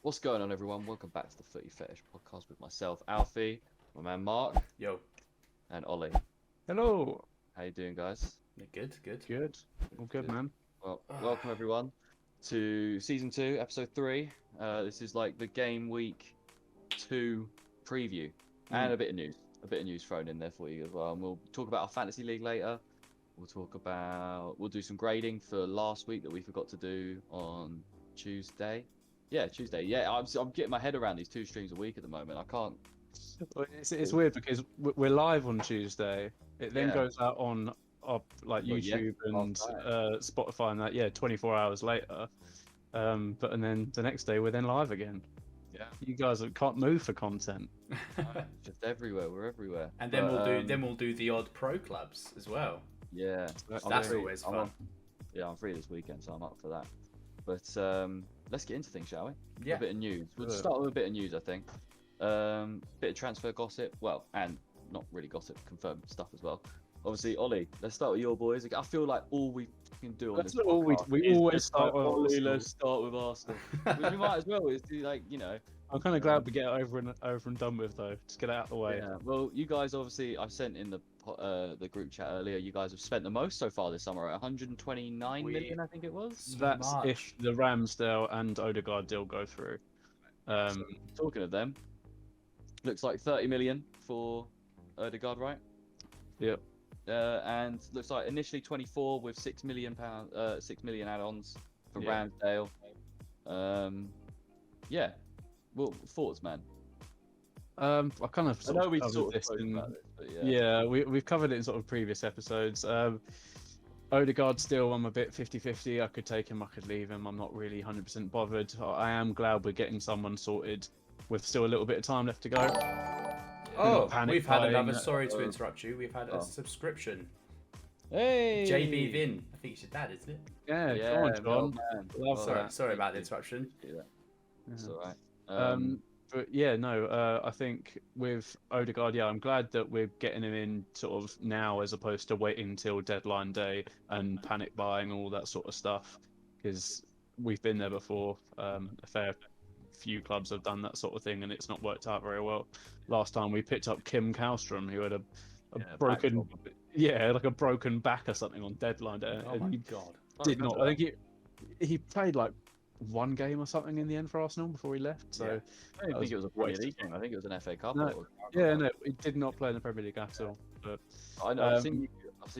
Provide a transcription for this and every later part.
What's going on, everyone? Welcome back to the Footy Fetish podcast with myself, Alfie, my man Mark, Yo. and Ollie. Hello. How you doing, guys? Good. Good. All good, man. Well, welcome everyone to season 2, episode 3. This is like the game week 2 preview, and a bit of news thrown in there for you as well. And we'll talk about our fantasy league later. We'll do some grading for last week that we forgot to do on Tuesday. Yeah, Tuesday. Yeah, I'm getting my head around these 2 streams a week at the moment. I can't. It's weird because we're live on Tuesday. It then goes out on YouTube and Spotify and that. Yeah, 24 hours later. And then the next day we're then live again. Yeah. You guys can't move for content. Just everywhere. We're everywhere. And then we'll do the odd pro clubs as well. Yeah, That's always fun. I'm free this weekend, so I'm up for that. But let's get into things, shall we? Yeah. A bit of news. We'll start with a bit of news, I think. Bit of transfer gossip. Well, and not really gossip, confirmed stuff as well. Obviously, Ollie, let's start with your boys. I feel like all we can do on this podcast we is always just start go, with Ollie, Arsenal. let's start with Arsenal. We might as well. It's like, I'm kind of glad we get it over and done with, though. Just get it out of the way. Yeah. Well, you guys obviously, I sent in the group chat earlier. You guys have spent the most so far this summer, 129 million, I think it was. That's if the Ramsdale and Odegaard deal go through. Talking of them, looks like 30 million for Odegaard, right? Yep. And looks like initially 24 with £6 million add-ons for Ramsdale. Yeah. Well, thoughts, man. I kind of. I know we covered sort of this spoke in, about it, but we've covered it in sort of previous episodes. Odegaard still, I'm a bit 50-50. I could take him, I could leave him. I'm not really 100% bothered. I am glad we're getting someone sorted with still a little bit of time left to go. We've had another. Sorry to interrupt you. We've had a subscription. Hey, JB Vin. I think it's your dad, isn't it? Yeah, come on, John. Sorry about the interruption. It's all right. But yeah, no, I think with Odegaard, I'm glad that we're getting him in sort of now as opposed to waiting until deadline day and panic buying all that sort of stuff, because we've been there before. A fair few clubs have done that sort of thing and it's not worked out very well. Last time we picked up Kim Kallstrom, who had a broken, like a broken back or something on deadline day. Oh my God. Did not. I think he played like one game or something in the end for Arsenal before he left. So I don't think it was a Premier League game. I think it was an FA Cup. No, he did not play in the Premier League at all. But I know. I've seen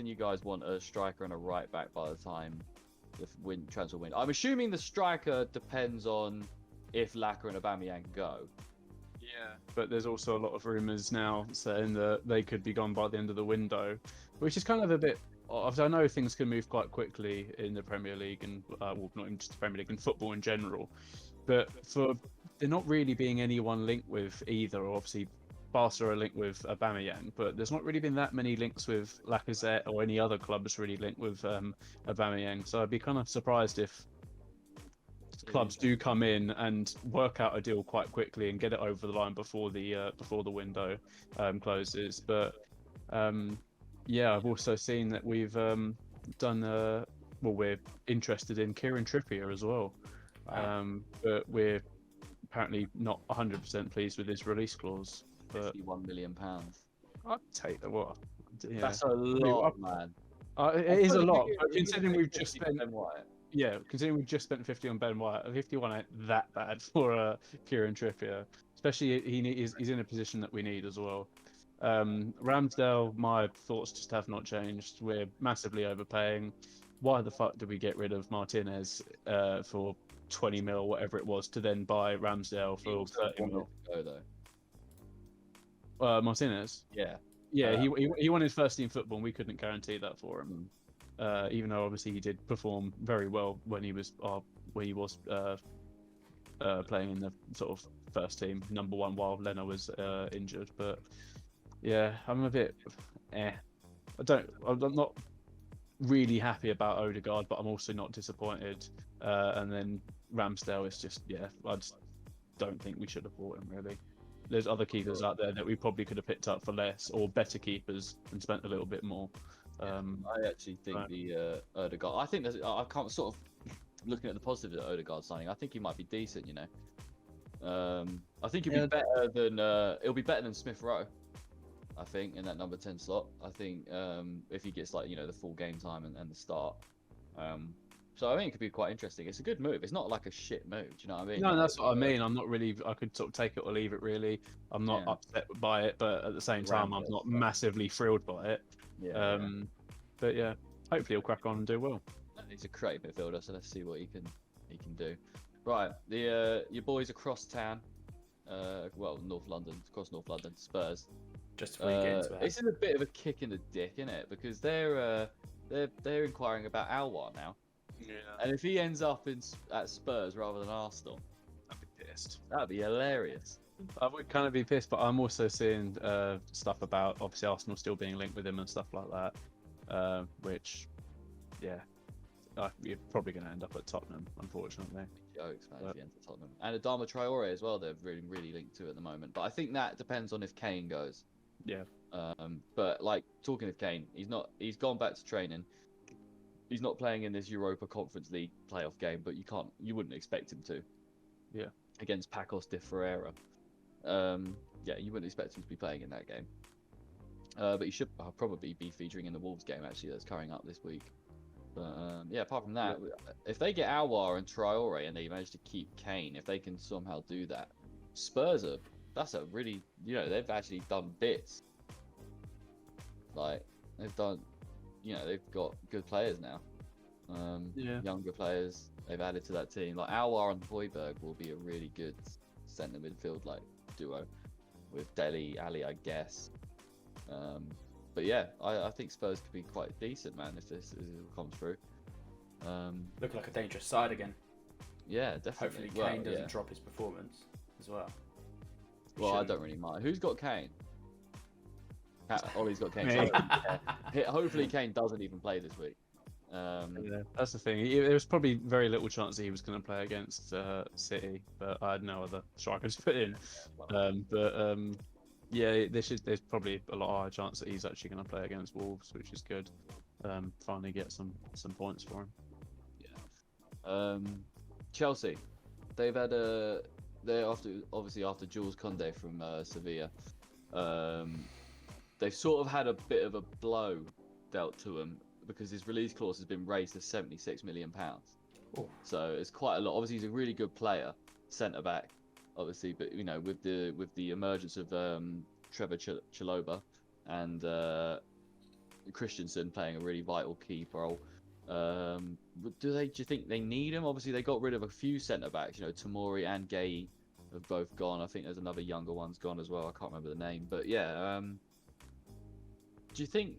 you guys want a striker and a right back by the time the transfer window. I'm assuming the striker depends on if Laka and Aubameyang go. Yeah, but there's also a lot of rumours now saying that they could be gone by the end of the window, which is kind of a bit. I know things can move quite quickly in the Premier League and well, not even just the Premier League, in football in general. But for there not really being anyone linked with either, obviously Barca are linked with Aubameyang, but there's not really been that many links with Lacazette or any other clubs really linked with Aubameyang. So I'd be kind of surprised if clubs do come in and work out a deal quite quickly and get it over the line before the window closes. But I've also seen that we've done we're interested in Kieran Trippier as well. Wow. But we're apparently not 100% pleased with his release clause. But £51 million. I'd take that. What? Yeah. That's a lot, man. It is a lot, but considering we've just spent. Ben White. Yeah, considering we've just spent 50 on Ben White, 51 ain't that bad for Kieran Trippier. Especially he's in a position that we need as well. Ramsdale, my thoughts just have not changed. We're massively overpaying. Why the fuck did we get rid of Martinez for 20 mil, whatever it was, to then buy Ramsdale for 30 mil? Go though. Martinez? Yeah. Yeah, he wanted first team football and we couldn't guarantee that for him. Even though obviously he did perform very well when he was playing in the sort of first team, number one, while Leno was injured. But yeah, I'm a bit I'm not really happy about Odegaard, but I'm also not disappointed. And then Ramsdale is just I just don't think we should have bought him really. There's other keepers out there that we probably could have picked up for less, or better keepers and spent a little bit more. I actually think the Odegaard. I think I can't sort of looking at the positives of Odegaard signing. I think he might be decent. I think it'll be better than Smith Rowe. I think in that number 10 slot. I think if he gets like the full game time and the start. So I think it could be quite interesting. It's a good move. It's not like a shit move. Do you know what I mean? No, like, that's what I mean. I'm not really. I could sort of take it or leave it. Really, I'm not upset by it, but at the same time, I'm not massively thrilled by it. But yeah, hopefully he'll crack on and do well. He's a creative midfielder, so let's see what he can do. Right, your boys across town. Well, across North London, Spurs. Just before you get into it. This is a bit of a kick in the dick, isn't it? Because they're inquiring about Alwar now. Yeah. And if he ends up at Spurs rather than Arsenal, I'd be pissed. That'd be hilarious. I would kind of be pissed, but I'm also seeing stuff about obviously Arsenal still being linked with him and stuff like that. Which, yeah, you're probably going to end up at Tottenham, unfortunately. Jokes, man, if he ends at Tottenham. And Adama Traore as well. They're really linked to at the moment. But I think that depends on if Kane goes. Yeah. But like talking of Kane, he's gone back to training. He's not playing in this Europa Conference League playoff game, but you wouldn't expect him to. Yeah. Against Pacos de Ferreira. Yeah, you wouldn't expect him to be playing in that game. But he should probably be featuring in the Wolves game actually that's coming up this week. But yeah, apart from that, if they get Alwar and Traore and they manage to keep Kane, if they can somehow do that, Spurs that's a really they've actually done bits. Like they've done. They've got good players now. Younger players they've added to that team. Like Alwar and Højbjerg will be a really good centre midfield like duo with Dele Ali, I guess. But yeah, I think Spurs could be quite decent, man, if this comes through. Look like a dangerous side again. Yeah, definitely. Hopefully Kane doesn't drop his performance as well. I don't really mind. Who's got Kane? Ollie's got Kane. Hopefully Kane doesn't even play this week. Yeah, that's the thing. There was probably very little chance that he was going to play against City, but I had no other strikers to put in. Yeah, there's probably a lot higher chance that he's actually going to play against Wolves, which is good. Finally get some points for him. Yeah. Chelsea, they've had after Jules Koundé from Sevilla. They've sort of had a bit of a blow dealt to him because his release clause has been raised to £76 million. Oh. So it's quite a lot. Obviously, he's a really good player, centre back, obviously. But with the emergence of Trevor Chalobah and Christensen playing a really vital key role, do you think they need him? Obviously, they got rid of a few centre backs. Tomori and Gay have both gone. I think there's another younger one's gone as well. I can't remember the name, but yeah. Do you think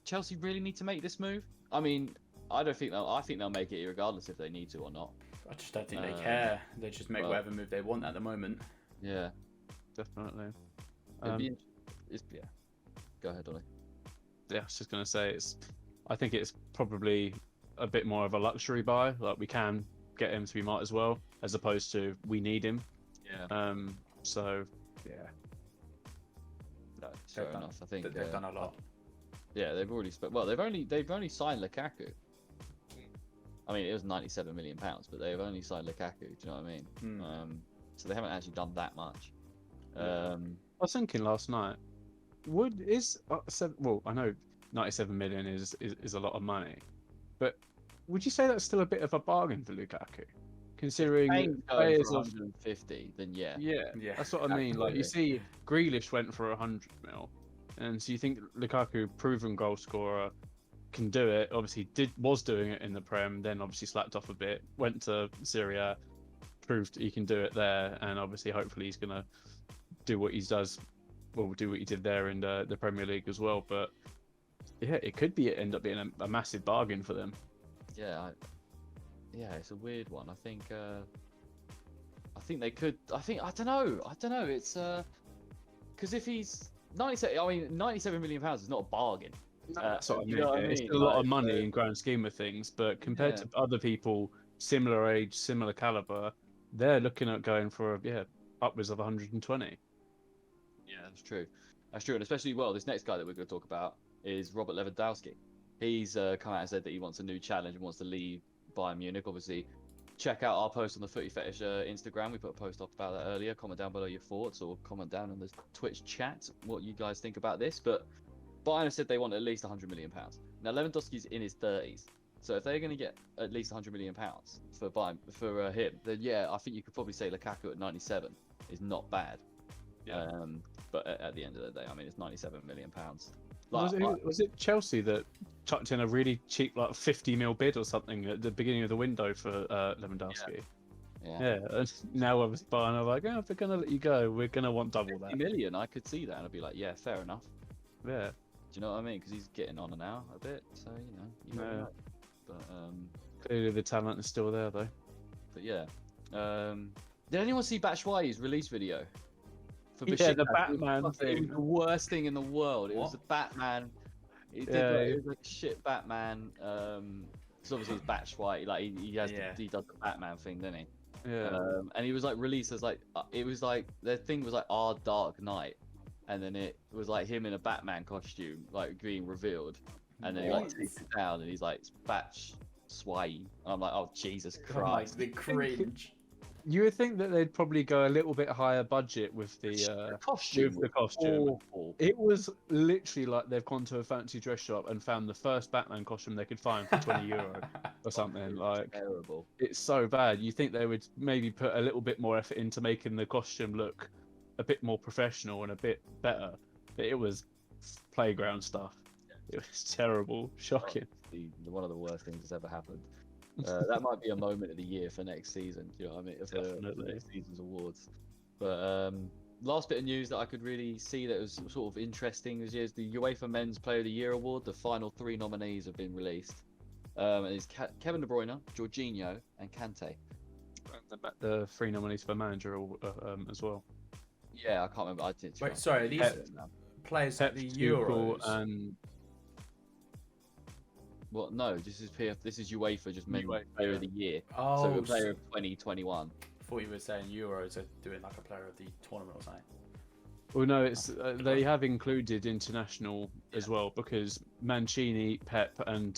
Chelsea really need to make this move? I mean, I think they'll make it regardless if they need to or not. I just don't think they care. They just make whatever move they want at the moment. Yeah, definitely. Yeah. Go ahead, Ollie. Yeah, I was just gonna say I think it's probably a bit more of a luxury buy. Like we can get him, so we might as well, as opposed to we need him. Yeah. So yeah. Fair enough. I think they've done a lot. Yeah, they've already spent. Well, they've only signed Lukaku. I mean, it was £97 million, but they've only signed Lukaku. Do you know what I mean? So they haven't actually done that much. I was thinking last night, I know 97 million is a lot of money, but would you say that's still a bit of a bargain for Lukaku? Considering players of 150, then yeah, that's what I mean. Like you see, Grealish went for 100 mil, and so you think Lukaku, proven goal scorer, can do it. Obviously, was doing it in the Prem, then obviously slacked off a bit. Went to Syria, proved he can do it there, and obviously, hopefully, he's gonna do what he does. Well, do what he did there in the Premier League as well. But yeah, it could end up being a massive bargain for them. Yeah, it's a weird one. I think they could. I don't know. It's because if he's 97, I mean, £97 million is not a bargain. That's what I mean. It's a lot of money in grand scheme of things, but compared to other people similar age, similar caliber, they're looking at going for upwards of 120. Yeah, that's true. And especially this next guy that we're going to talk about is Robert Lewandowski. He's come out and said that he wants a new challenge and wants to leave Bayern Munich. Obviously, check out our post on the Footy Fetish Instagram. We put a post up about that earlier. Comment down below your thoughts, or comment down in the Twitch chat what you guys think about this. But Bayern have said they want at least £100 million. Now Lewandowski's in his 30s, so if they're going to get at least £100 million for Bayern, for him, then yeah, I think you could probably say Lukaku at 97 is not bad. Yeah. But at the end of the day, I mean, it's £97 million. Was it Chelsea that chucked in a really cheap, like 50 mil bid or something at the beginning of the window for Lewandowski? Yeah. And now obviously Bayern are like, oh, if we're gonna let you go, we're gonna want double that. 50 million, I could see that, and I'd be like, yeah, fair enough. Yeah. Do you know what I mean? Because he's getting on now a bit, so you know. But clearly the talent is still there though. But yeah. Did anyone see Batshuayi's release video? Yeah, the Batman thing. It was the worst thing in the world. It was the Batman. It was like shit Batman. Because obviously it's Batshuayi. Like he does the Batman thing, doesn't he? Yeah. And he was like released as like it was like the thing was like Our Dark Knight, and then it was like him in a Batman costume like being revealed, and then he like takes it down and he's like Batshuayi, and I'm like, oh Jesus Christ, the cringe. You would think that they'd probably go a little bit higher budget with the costume. Awful. It was literally like they've gone to a fancy dress shop and found the first Batman costume they could find for €20 or something. Like terrible. It's so bad. You think they would maybe put a little bit more effort into making the costume look a bit more professional and a bit better. But it was playground stuff. It was terrible, shocking. One of the worst things that's ever happened. That might be a moment of the year for next season. Do you know what I mean? For next season's awards. But last bit of news that I could really see that was sort of interesting is the UEFA Men's Player of the Year award. The final 3 nominees have been released. And it's Kevin De Bruyne, Jorginho, and Kante. The 3 nominees for manager as well. Yeah, I can't remember. I did. Wait, sorry, these players at the Euros and. Well, no, this is UEFA, just Men's Player of the Year. Oh, so Player of 2021. I thought you were saying Euros are doing like a Player of the Tournament or something. Well, no, it's they have included international as well, because Mancini, Pep, and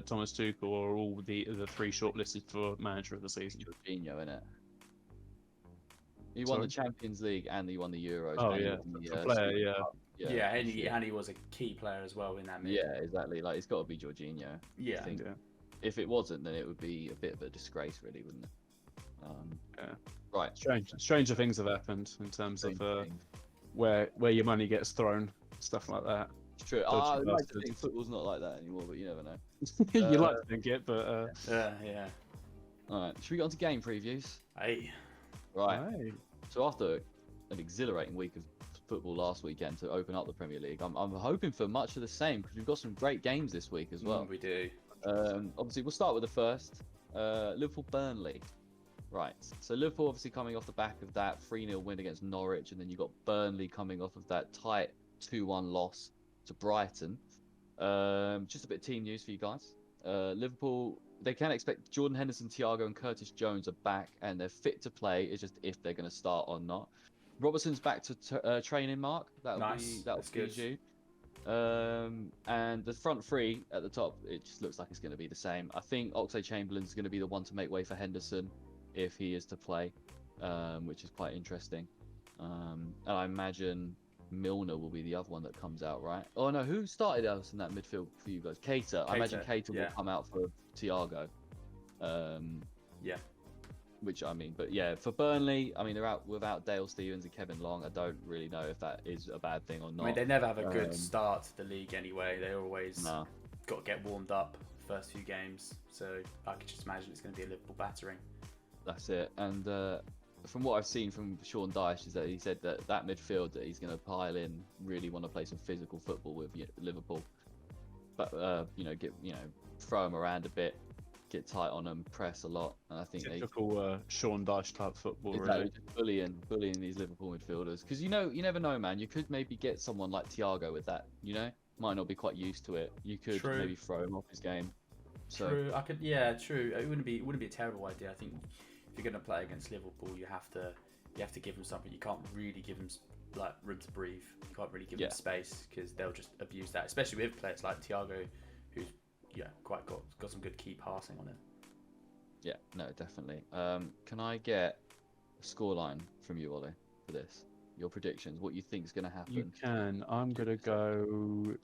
Thomas Tuchel are all the 3 shortlisted for Manager of the Season. Jorginho, innit? He won the Champions League and he won the Euros. Oh yeah, player, yeah, and he was a key player as well in that mid. Yeah, exactly. Like it's got to be Jorginho. Yeah. If it wasn't, then it would be a bit of a disgrace, really, wouldn't it? Right. Stranger things have happened in terms of where your money gets thrown, stuff like that. It's true. I like to think football's not like that anymore, but you never know. You like to think it, but yeah. All right. Should we get on to game previews? Hey. Right. Hey. So after an exhilarating week of football last weekend to open up the Premier League, I'm hoping for much of the same, because we've got some great games this week as well. We do. Obviously, we'll start with the first. Liverpool-Burnley. Right. So Liverpool obviously coming off the back of that 3-0 win against Norwich, and then you've got Burnley coming off of that tight 2-1 loss to Brighton. Just a bit of team news for you guys. Liverpool, they can expect Jordan Henderson, Thiago, and Curtis Jones are back, and they're fit to play. It's just if they're going to start or not. Robertson's back to training, Mark. That'll be due. And the front 3 at the top, it just looks like it's going to be the same. I think Oxlade-Chamberlain's going to be the one to make way for Henderson if he is to play, which is quite interesting. And I imagine Milner will be the other one that comes out, right? Oh no, who started else in that midfield for you guys? Keita. I imagine Keita will come out for Thiago. Yeah. Which I mean, but yeah, for Burnley, I mean they're out without Dale Stephens and Kevin Long. I don't really know if that is a bad thing or not. I mean, they never have a good start to the league anyway. They always got to get warmed up first few games. So I could just imagine it's going to be a Liverpool battering. That's it. And from what I've seen from Sean Dyche is that he said that midfield that he's going to pile in, really want to play some physical football with Liverpool. But throw them around a bit. Get tight on them, press a lot, and I think typical Sean Dyche type football. Exactly, really. bullying these Liverpool midfielders, because you never know, man. You could maybe get someone like Thiago with that. Might not be quite used to it. You could maybe throw him off his game. So. True. True. It wouldn't be a terrible idea. I think if you're going to play against Liverpool, you have to give them something. You can't really give them like room to breathe. You can't really give them space, because they'll just abuse that, especially with players like Thiago, who's got some good key passing on it. Yeah, no, definitely. Can I get a scoreline from you, Ollie, for this? Your predictions, what you think is going to happen? You can. I'm going to go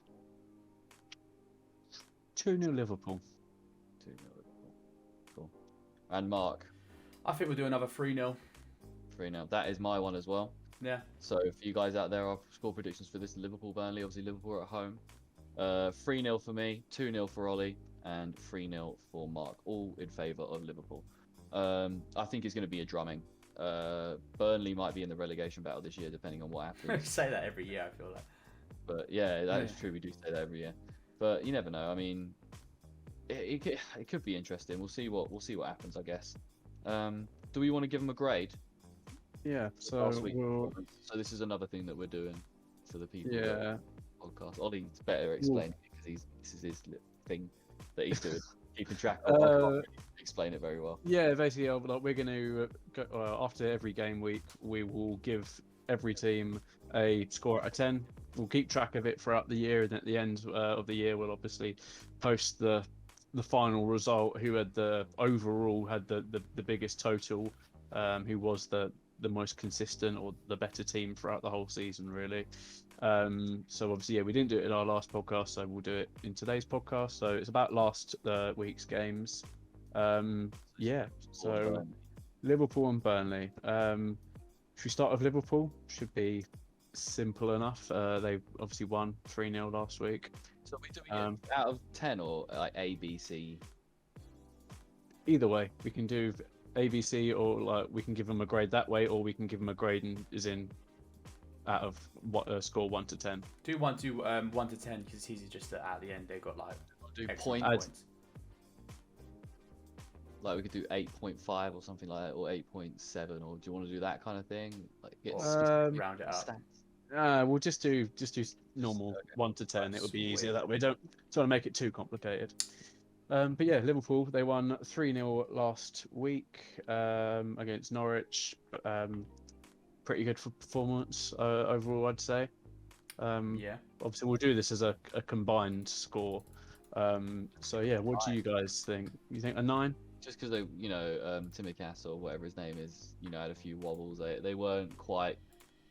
2-0 Liverpool. 2-0 Liverpool. Cool. And Mark? I think we'll do another 3-0. 3-0. That is my one as well. Yeah. So if you guys out there are score predictions for this, Liverpool, Burnley, obviously Liverpool are at home. 3-0 for me, 2-0 for Ollie, and 3-0 for Mark, all in favour of Liverpool. I think it's going to be a drumming. Burnley might be in the relegation battle this year, depending on what happens. We say that every year, I feel like. But yeah, that is true. We do say that every year. But you never know. I mean, it could be interesting. We'll see what happens, I guess. Do we want to give them a grade? Yeah. So so this is another thing that we're doing for the people. Yeah. Podcast. Ollie's better explaining it because this is his thing that he's doing, keeping track of. I can't really explain it very well. Yeah, basically, like we're going to go, after every game week, we will give every team a score out of 10. We'll keep track of it throughout the year, and at the end of the year, we'll obviously post the final result. Who had the overall had the biggest total, who was the most consistent or the better team throughout the whole season, really. So obviously, yeah, we didn't do it in our last podcast, so we'll do it in today's podcast. So it's about last week's games. Yeah, so Liverpool and Burnley. Should we start with Liverpool? Should be simple enough. They obviously won 3-0 last week. So we out of 10 or like A, B, C? Either way, we can do A, B, C, or like we can give them a grade that way, or we can give them a grade as in out of what score 1 to 10. Do 1 to 10 because it's easy. Just that at the end they got like do points. Like we could do 8.5 or something like that, or 8.7, or do you want to do that kind of thing? Like get round it up. We'll just do normal 1 to 10. It would be easier that way. Don't want to make it too complicated. But yeah, Liverpool, they won 3-0 last week against Norwich. Pretty good performance overall, I'd say. Yeah. Obviously, we'll do this as a combined score. So yeah, what do you guys think? You think a 9? Just because they, Timicas or whatever his name is, had a few wobbles. They weren't quite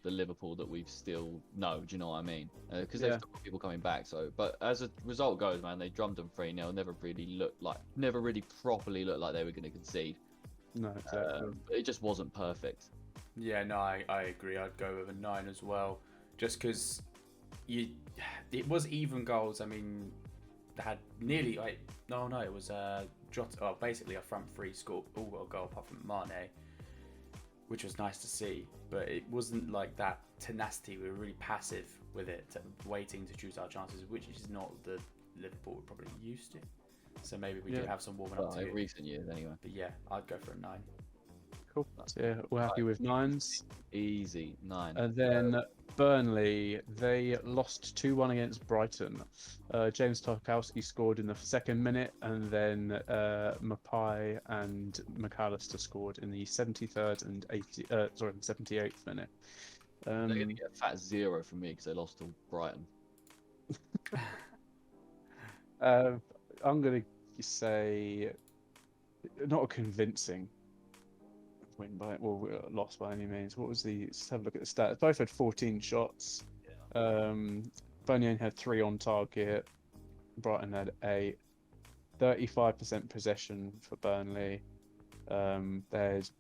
the Liverpool that we've still know. Do you know what I mean? Because they've got people coming back. So, but as a result goes, man, they drummed them 3-0. Never really properly looked like they were going to concede. No, exactly. It just wasn't perfect. Yeah, no, I agree. I'd go with a 9 as well, just because it was even goals. I mean, they had nearly it was basically a front three scored all got a goal apart from Mane, which was nice to see. But it wasn't like that tenacity. We were really passive with it, waiting to choose our chances, which is not the Liverpool we're probably used to. So maybe we do have some warming up to in recent years anyway. But yeah, I'd go for a 9. Cool. So yeah, we're happy with 9s. Easy 9. And then Burnley, they lost 2-1 against Brighton. James Tarkowski scored in the 2nd minute, and then Mapai and McAllister scored in the 73rd and 78th minute. They're going to get a fat 0 from me because they lost to Brighton. I'm going to say not a convincing lost by any means. Let's have a look at the stats. Both had 14 shots. Burnley only had 3 on target. Brighton had 8. 35% possession for Burnley. There's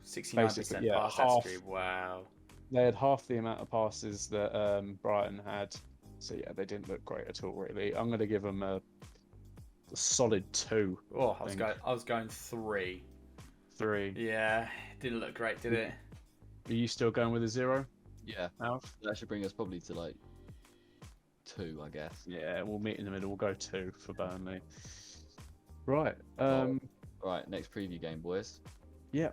69% pass accuracy. Wow. They had half the amount of passes that Brighton had. So yeah, they didn't look great at all, really. I'm going to give them a solid 2. Oh, I was going 3. 3. Yeah, didn't look great, did it? Are you still going with a 0? Yeah. Alf? That should bring us probably to like 2, I guess. Yeah, we'll meet in the middle. We'll go 2 for Burnley. Right. Right, next preview game, boys. Yeah.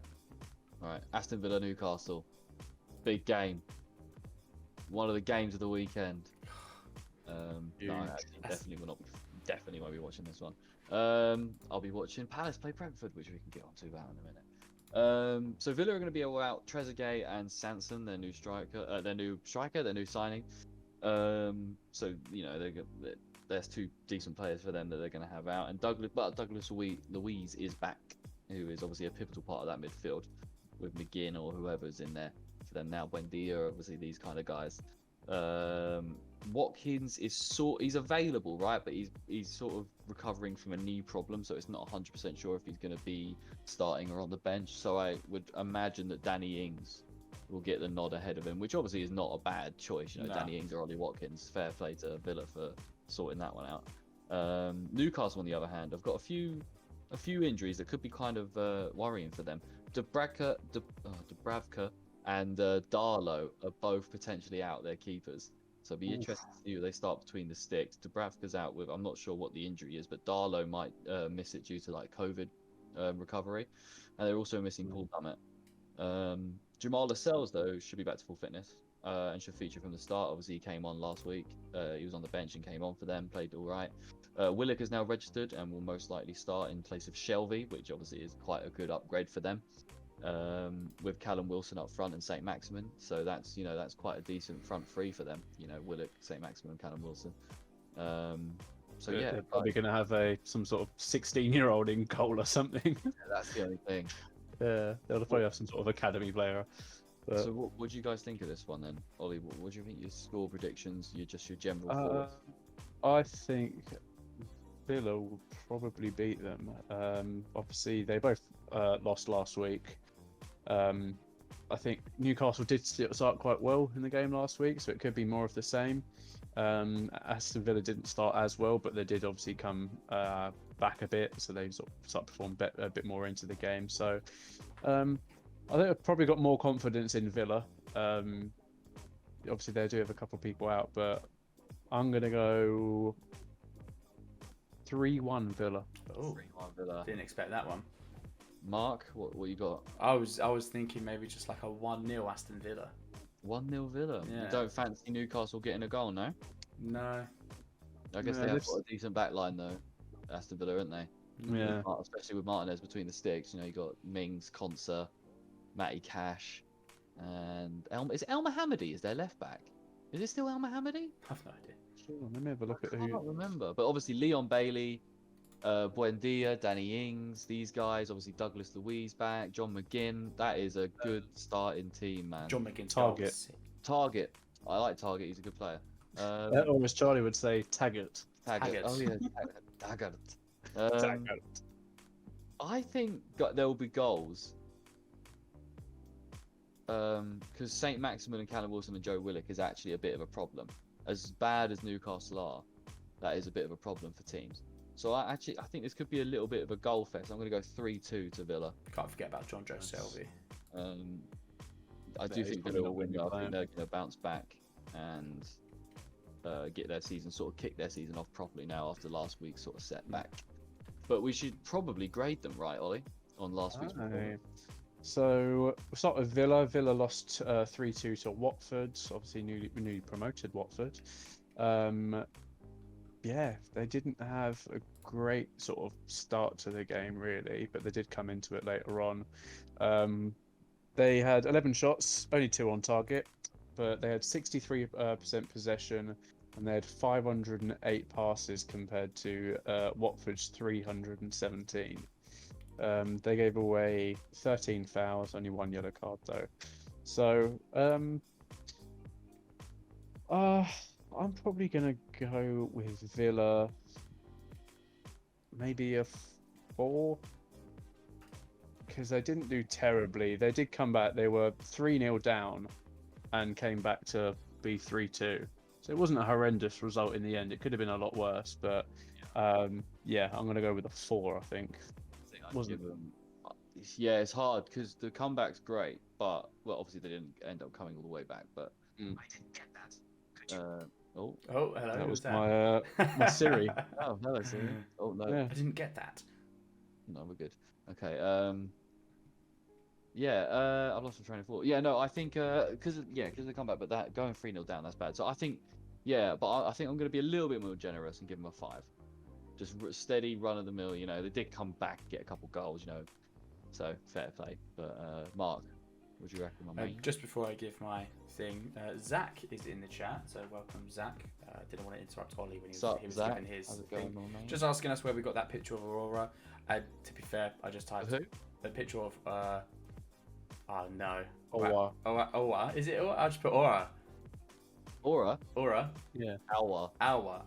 Right, Aston Villa, Newcastle. Big game. One of the games of the weekend. Definitely won't be watching this one. I'll be watching Palace play Brentford, which we can get onto about in a minute. So Villa are going to be without Trezeguet and Sanson, their new signing. So there's 2 decent players for them that they're going to have out, and Douglas Luiz is back who is obviously a pivotal part of that midfield with McGinn or whoever's in there for them now. Buendia, obviously these kind of guys. Watkins is he's available, right? But he's sort of recovering from a knee problem, so it's not 100% sure if he's going to be starting or on the bench. So I would imagine that Danny Ings will get the nod ahead of him, which obviously is not a bad choice. You know, Danny Ings or Ollie Watkins. Fair play to Villa for sorting that one out. Newcastle, on the other hand, have got a few injuries that could be kind of worrying for them. Dubravka and Darlow are both potentially out, their keepers. So it'll be interesting to see who they start between the sticks. Dubravka's out with, I'm not sure what the injury is, but Darlow might miss it due to like COVID recovery. And they're also missing Paul Dummett. Jamal Lascelles, though, should be back to full fitness and should feature from the start. Obviously, he came on last week. He was on the bench and came on for them, played all right. Willock is now registered and will most likely start in place of Shelvey, which obviously is quite a good upgrade for them. With Callum Wilson up front and St. Maximin, so that's quite a decent front three for them. Willock, St. Maximin, and Callum Wilson. So yeah, they're probably going to have some sort of 16-year-old in goal or something. Yeah, that's the only thing. Yeah, they'll probably have some sort of academy player. But... So what do you guys think of this one then, Ollie? What do you think your score predictions? Your general thoughts? I think Villa will probably beat them. Obviously, they both lost last week. I think Newcastle did start quite well in the game last week, so it could be more of the same. Aston Villa didn't start as well, but they did obviously come back a bit, so they sort of performed a bit more into the game. So I think I've probably got more confidence in Villa. Obviously, they do have a couple of people out, but I'm going to go 3-1 Villa. Oh, 3-1 Villa. Didn't expect that one. Mark, what you got? I was thinking maybe just like a 1-0 Aston Villa. 1-0 Villa. Yeah. You don't fancy Newcastle getting a goal, no? No. I guess they have got a decent back line though, Aston Villa, aren't they? Yeah. Especially with Martinez between the sticks. You got Mings, Konsa, Matty Cash, and is it El Mohammadi? Is their left back? Is it still El Mohammadi? I've no idea. Sure, let me have a look at I who. can't remember. But obviously Leon Bailey, Buendia, Danny Ings, these guys. Obviously Douglas Luiz back, John McGinn. That is a good starting team, man. John McGinn's Target. Target. I like Target. He's a good player. Or as Charlie would say, Taggart. Taggart. Oh yeah, Taggart. Taggart. I think there will be goals. Because St. Maximin and Callum Wilson and Joe Willock is actually a bit of a problem. As bad as Newcastle are, that is a bit of a problem for teams. So I think this could be a little bit of a goal fest. I'm going to go 3-2 to Villa. Can't forget about John Joe Shelvey. I do think Villa will win. I think they're going to bounce back and kick their season off properly now after last week's sort of setback. But we should probably grade them, right, Ollie, on last week's performance. So we'll start with Villa. Villa lost 3-2 to Watford, obviously newly promoted Watford. Yeah, they didn't have a great sort of start to the game really, but they did come into it later on. They had 11 shots, only 2 on target, but they had 63% possession and they had 508 passes compared to Watford's 317. They gave away 13 fouls, only 1 yellow card though. So I'm probably gonna go with Villa. Maybe a 4, because they didn't do terribly. They did come back. They were 3-0 down, and came back to be 3-2. So it wasn't a horrendous result in the end. It could have been a lot worse, but yeah, I'm gonna go with a 4. I think. Yeah, it's hard because the comeback's great, but obviously they didn't end up coming all the way back. But I didn't get that. Could you? Oh, hello. That was my Siri. Oh, hello, Siri. Oh no, Yeah. I didn't get that. no, we're good. Okay. I've lost my train of thought. Yeah, no, I think because they come back, but that going 3-0 down, that's bad. So I think, but I think I'm going to be a little bit more generous and give them a 5. Just steady run of the mill. They did come back, get a couple goals. So fair play. But Mark, What do you reckon, my mate? Just before I give my thing, Zach is in the chat, so welcome, Zach. Didn't want to interrupt Ollie when he was giving his thing. Just asking us where we got that picture of Aurora. To be fair, I just typed a picture of. Oh no. Aura. Aura. Is it Aura? I'll just put Aura. Aura. Yeah. Alwa. Oh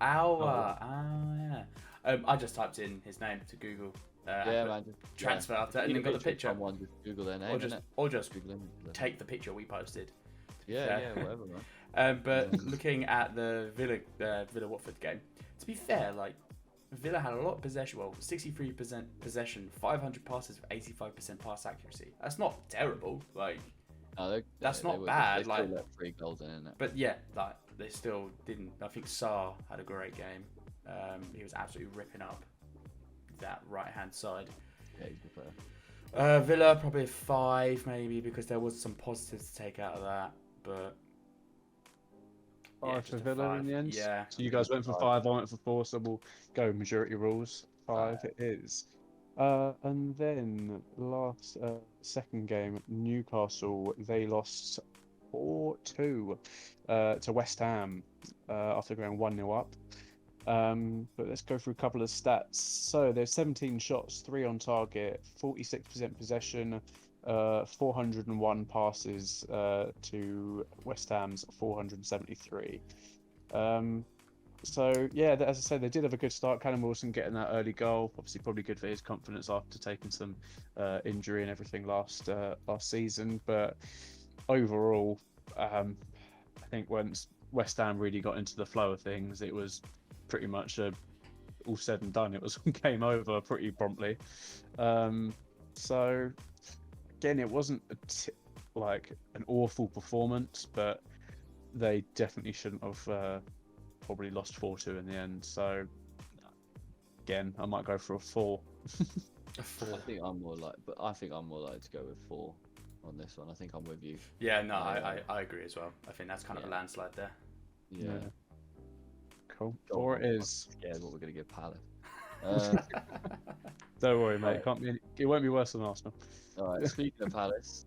yeah. I just typed in his name to Google. Man. Transfer after that, and then got the picture. Someone just Google their name, or just Google them. take the picture we posted. Yeah, whatever, man. But looking at the Villa Watford game, to be fair, like Villa had a lot of possession. Well, 63% possession, 500 passes with 85% pass accuracy. That's not terrible. Like, that's not bad. They still let 3 goals in it. But yeah, like they still didn't. I think Sarr had a great game. He was absolutely ripping up that right-hand side. Yeah, he's a good player. Villa probably a 5 maybe, because there was some positives to take out of that. But 5 for Villa in the end. Yeah. So you guys went for 5, I went for 4, so we'll go majority rules. 5 it is. And then second game, Newcastle, they lost 4-2 to West Ham after going 1-0 up. But let's go through a couple of stats. So there's 17 shots, 3 on target, 46% possession, 401 passes to West Ham's 473. So yeah, as I said, they did have a good start. Callum Wilson getting that early goal, obviously probably good for his confidence after taking some injury and everything last season. But overall, I think once West Ham really got into the flow of things, it was pretty much all said and done. It was game over pretty promptly. So again, it wasn't like an awful performance, but they definitely shouldn't have probably lost 4-2 in the end. So again, I might go for a 4. A 4. I think I'm more likely to go with 4 on this one. I think I'm with you. Yeah, no, I agree as well. I think that's kind of a landslide there. Yeah. Cool. 4 it is. Yeah, what we're gonna give Palace. Don't worry, mate. It won't be worse than Arsenal. All right. Speaking of Palace,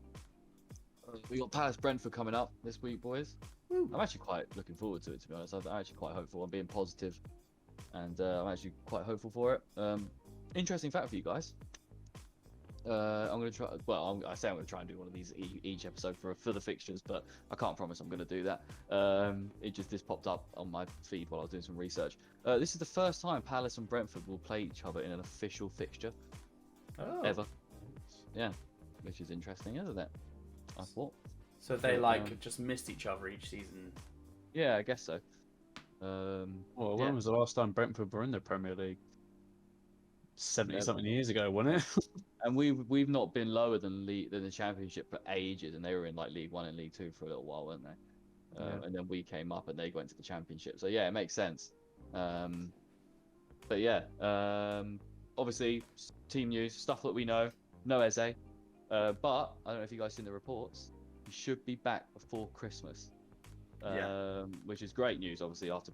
we got Palace Brentford coming up this week, boys. I'm actually quite looking forward to it, to be honest. I'm actually quite hopeful. I'm being positive, and I'm actually quite hopeful for it. Interesting fact for you guys. I'm going to try. Well, I say I'm going to try and do one of these each episode for the fixtures, but I can't promise I'm going to do that. This popped up on my feed while I was doing some research. This is the first time Palace and Brentford will play each other in an official fixture ever. Yeah, which is interesting, isn't it? I thought. So they just missed each other each season. Yeah, I guess so. When was the last time Brentford were in the Premier League? 70-something years ago, wasn't it? And we've not been lower than the Championship for ages, and they were in like League 1 and League 2 for a little while, weren't they? And then we came up and they went to the Championship. So yeah, it makes sense. But yeah, obviously team news, stuff that we know. No Eze, but I don't know if you guys seen the reports. He should be back before Christmas. Which is great news, obviously, after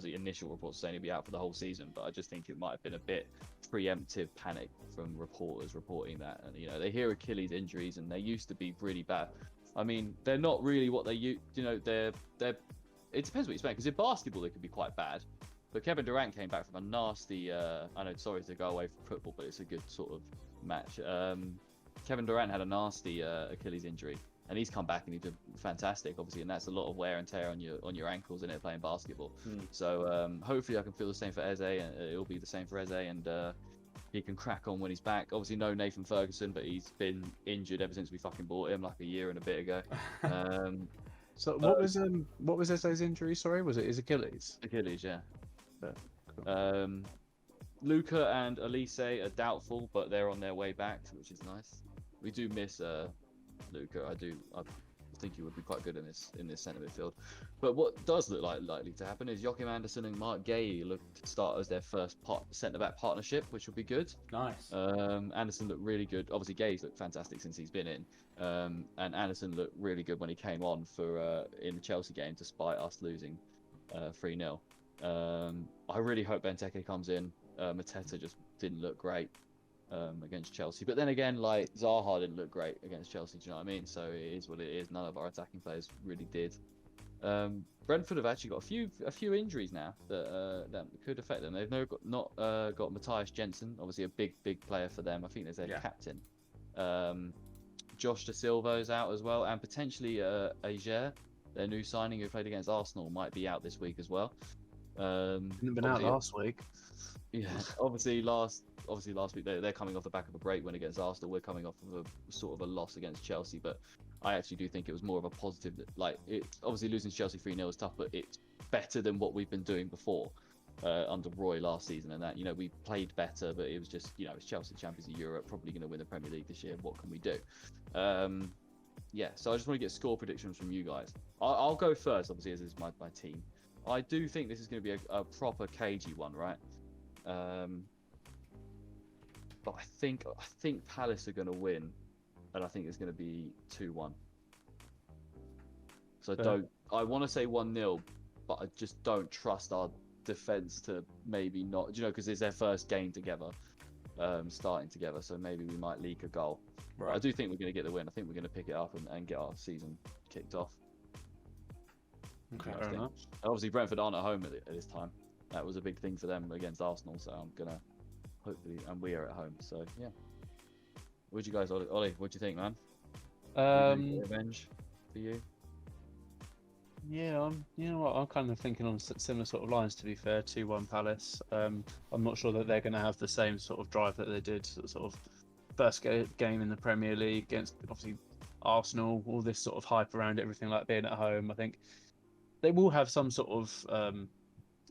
initial reports saying he'd be out for the whole season. But I just think it might have been a bit preemptive panic from reporters reporting that. And they hear Achilles injuries, and they used to be really bad. I mean, they're not really what they used. They're. It depends what you expect. Because in basketball, they could be quite bad. But Kevin Durant came back from a nasty. I know, sorry to go away from football, but it's a good sort of match. Kevin Durant had a nasty Achilles injury. And he's come back and he's been fantastic, obviously, and that's a lot of wear and tear on your ankles in it playing basketball. So hopefully I can feel the same for Eze, and it'll be the same for Eze, and he can crack on when he's back. Obviously, no Nathan Ferguson, but he's been injured ever since we fucking bought him like a year and a bit ago. So what was Eze's injury? Sorry, was it his Achilles? Achilles, yeah. Cool. Luca and Elise are doubtful, but they're on their way back, which is nice. We do miss Luca. I think he would be quite good in this centre midfield. But what does look likely to happen is Joachim Andersen and Mark Gay look to start as their first centre-back partnership, which will be good. Nice. Andersen looked really good. Obviously, Gay's looked fantastic since he's been in. And Andersen looked really good when he came on for in the Chelsea game, despite us losing 3-0. I really hope Benteke comes in. Mateta just didn't look great. against Chelsea. But then again, like Zaha didn't look great against Chelsea. Do you know what I mean? So it is what it is. None of our attacking players really did. Brentford have actually got a few injuries now that could affect them. They've not got Matthias Jensen, obviously a big player for them. I think there's their captain. Josh Da Silva is out as well, and potentially Ager, their new signing who played against Arsenal, might be out this week as well. Been out last week. Yeah, obviously last week they're coming off the back of a great win against Arsenal. We're coming off of a sort of a loss against Chelsea, but I actually do think it was more of a positive. Like, obviously losing to Chelsea 3-0 is tough, but it's better than what we've been doing before under Roy last season. And that, you know, we played better, but it was just, you know, it's Chelsea, champions of Europe, probably going to win the Premier League this year. What can we do? Yeah, so I just want to get score predictions from you guys. I'll go first, obviously, as is my team. I do think this is going to be a proper cagey one, right? But I think Palace are going to win, and I think it's going to be 2-1. So I want to say 1-0, but I just don't trust our defense to maybe not, you know, because it's their first game together, starting together. So maybe we might leak a goal. Right. I do think we're going to get the win. I think we're going to pick it up and get our season kicked off. Okay, fair enough. Obviously, Brentford aren't at home at this time. That was a big thing for them against Arsenal. So I'm gonna hopefully, and we are at home. So yeah. What'd you guys, Ollie? What do you think, man? Revenge for you? Yeah, you know what? I'm kind of thinking on similar sort of lines. To be fair, 2-1 Palace. I'm not sure that they're going to have the same sort of drive that they did sort of first game in the Premier League against obviously Arsenal. All this sort of hype around everything like being at home. I think they will have some sort of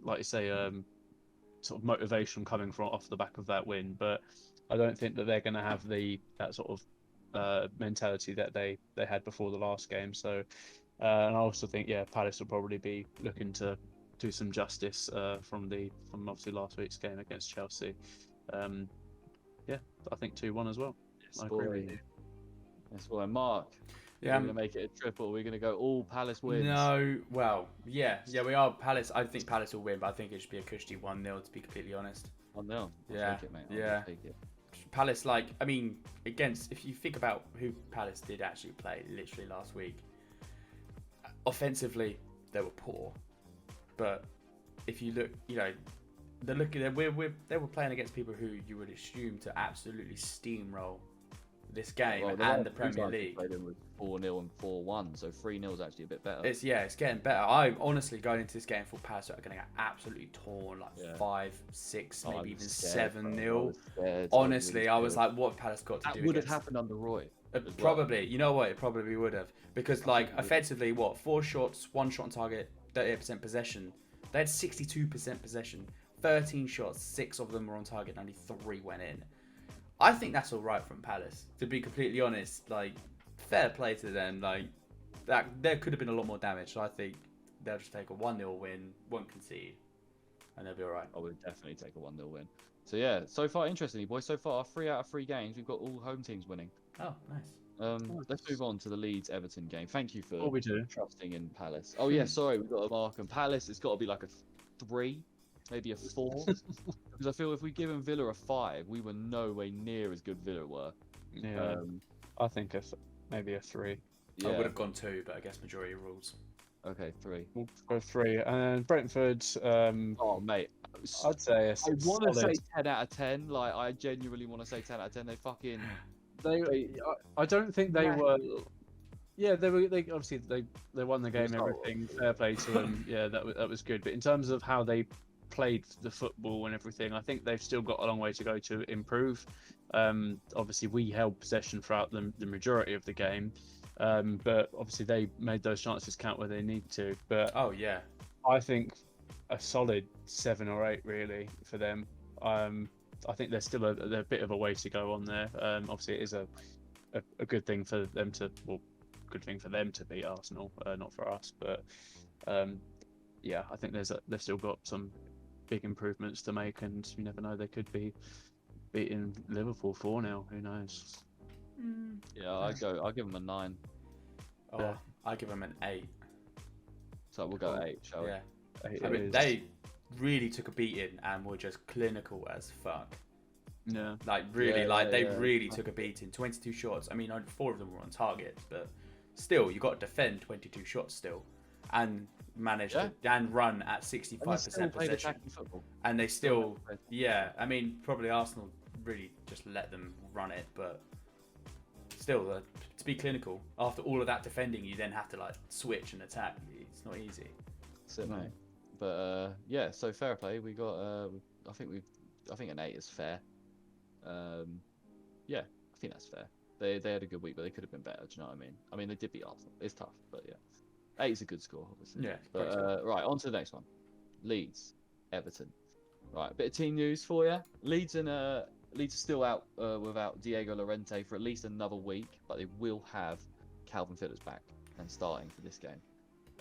like you say, sort of motivation coming from off the back of that win, but I don't think that they're going to have that sort of mentality that they had before the last game. So, and I also think, Palace will probably be looking to do some justice from obviously last week's game against Chelsea. I think 2-1 as well. Yes, I agree with you. Yes, boy. Mark. Yeah, we're going to make it a triple. We're going to go all Palace wins. No, well, yeah, we are Palace. I think Palace will win, but I think it should be a cushy 1-0, to be completely honest. 1-0. Yeah, take it, mate. Take it. Palace, if you think about who Palace did actually play literally last week, offensively they were poor, but if you look, you know, they were playing against people who you would assume to absolutely steamroll this game and the Premier League. Played them with 4-0 and 4-1, so 3-0 is actually a bit better. It's getting better. I honestly, going into this game, thought Palace are going to get absolutely torn, 5-6, maybe even 7-0. Honestly, I was like, what have Palace got to do? That would have happened under Roy. Probably. You know what? It probably would have, because offensively, 4 shots, 1 shot on target, 38% possession. They had 62% possession, 13 shots, 6 of them were on target, only 3 went in. I think that's all right from Palace, to be completely honest. Fair play to them. That there could have been a lot more damage. So I think they'll just take a 1-0 win, won't concede, and they'll be all right. I would definitely take a 1-0 win. So yeah, so far, interestingly, boys, so far 3 out of 3 games, we've got all home teams winning. Oh, nice. Let's move on to the Leeds-Everton game. Thank you for trusting in Palace. Oh yeah, sorry, we've got a mark on Palace. It's got to be like a 3. Maybe a 4, because I feel if we give Villa a 5, we were nowhere near as good Villa were. Yeah, I think maybe a 3. Yeah. I would have gone 2, but I guess majority rules. Okay, 3. We'll go 3. And Brentford. Oh mate, I'd say I want to say 10 out of 10. I genuinely want to say 10 out of 10. They fucking. I don't think they were. Yeah, they obviously they won the game. Everything fair play to them. Yeah, that was good. But in terms of how they played the football and everything, I think they've still got a long way to go to improve. Obviously, we held possession throughout the majority of the game, but obviously they made those chances count where they need to. But I think a solid 7 or 8 really for them. I think there's still a bit of a way to go on there. Obviously, it is a good thing for them to beat Arsenal, not for us. But I think they've still got some big improvements to make, and you never know, they could be beating Liverpool 4-0. Who knows? Yeah, I'll give them a 9. Oh, I give them an 8. So we'll go 8, shall we? Yeah. I mean, they really took a beating and were just clinical as fuck. Yeah. Like really, they yeah. really took a beating. 22 shots. I mean, 4 of them were on target, but still, you got to defend 22 shots still, and manage to and run at 65% possession. And they still, yeah. I mean, probably Arsenal really just let them run it, but still, to be clinical after all of that defending, you then have to like switch and attack. It's not easy. That's it, mate. But yeah, so fair play. We got I think an 8 is fair. Yeah, I think that's fair. They had a good week, but they could have been better. Do you know what I mean? I mean, they did beat Arsenal. It's tough, but yeah, 8 is a good score, obviously. Yeah. But right, on to the next one. Leeds, Everton. Right, a bit of team news for you. Leeds are still out without Diego Llorente for at least another week, but they will have Calvin Phillips back and starting for this game.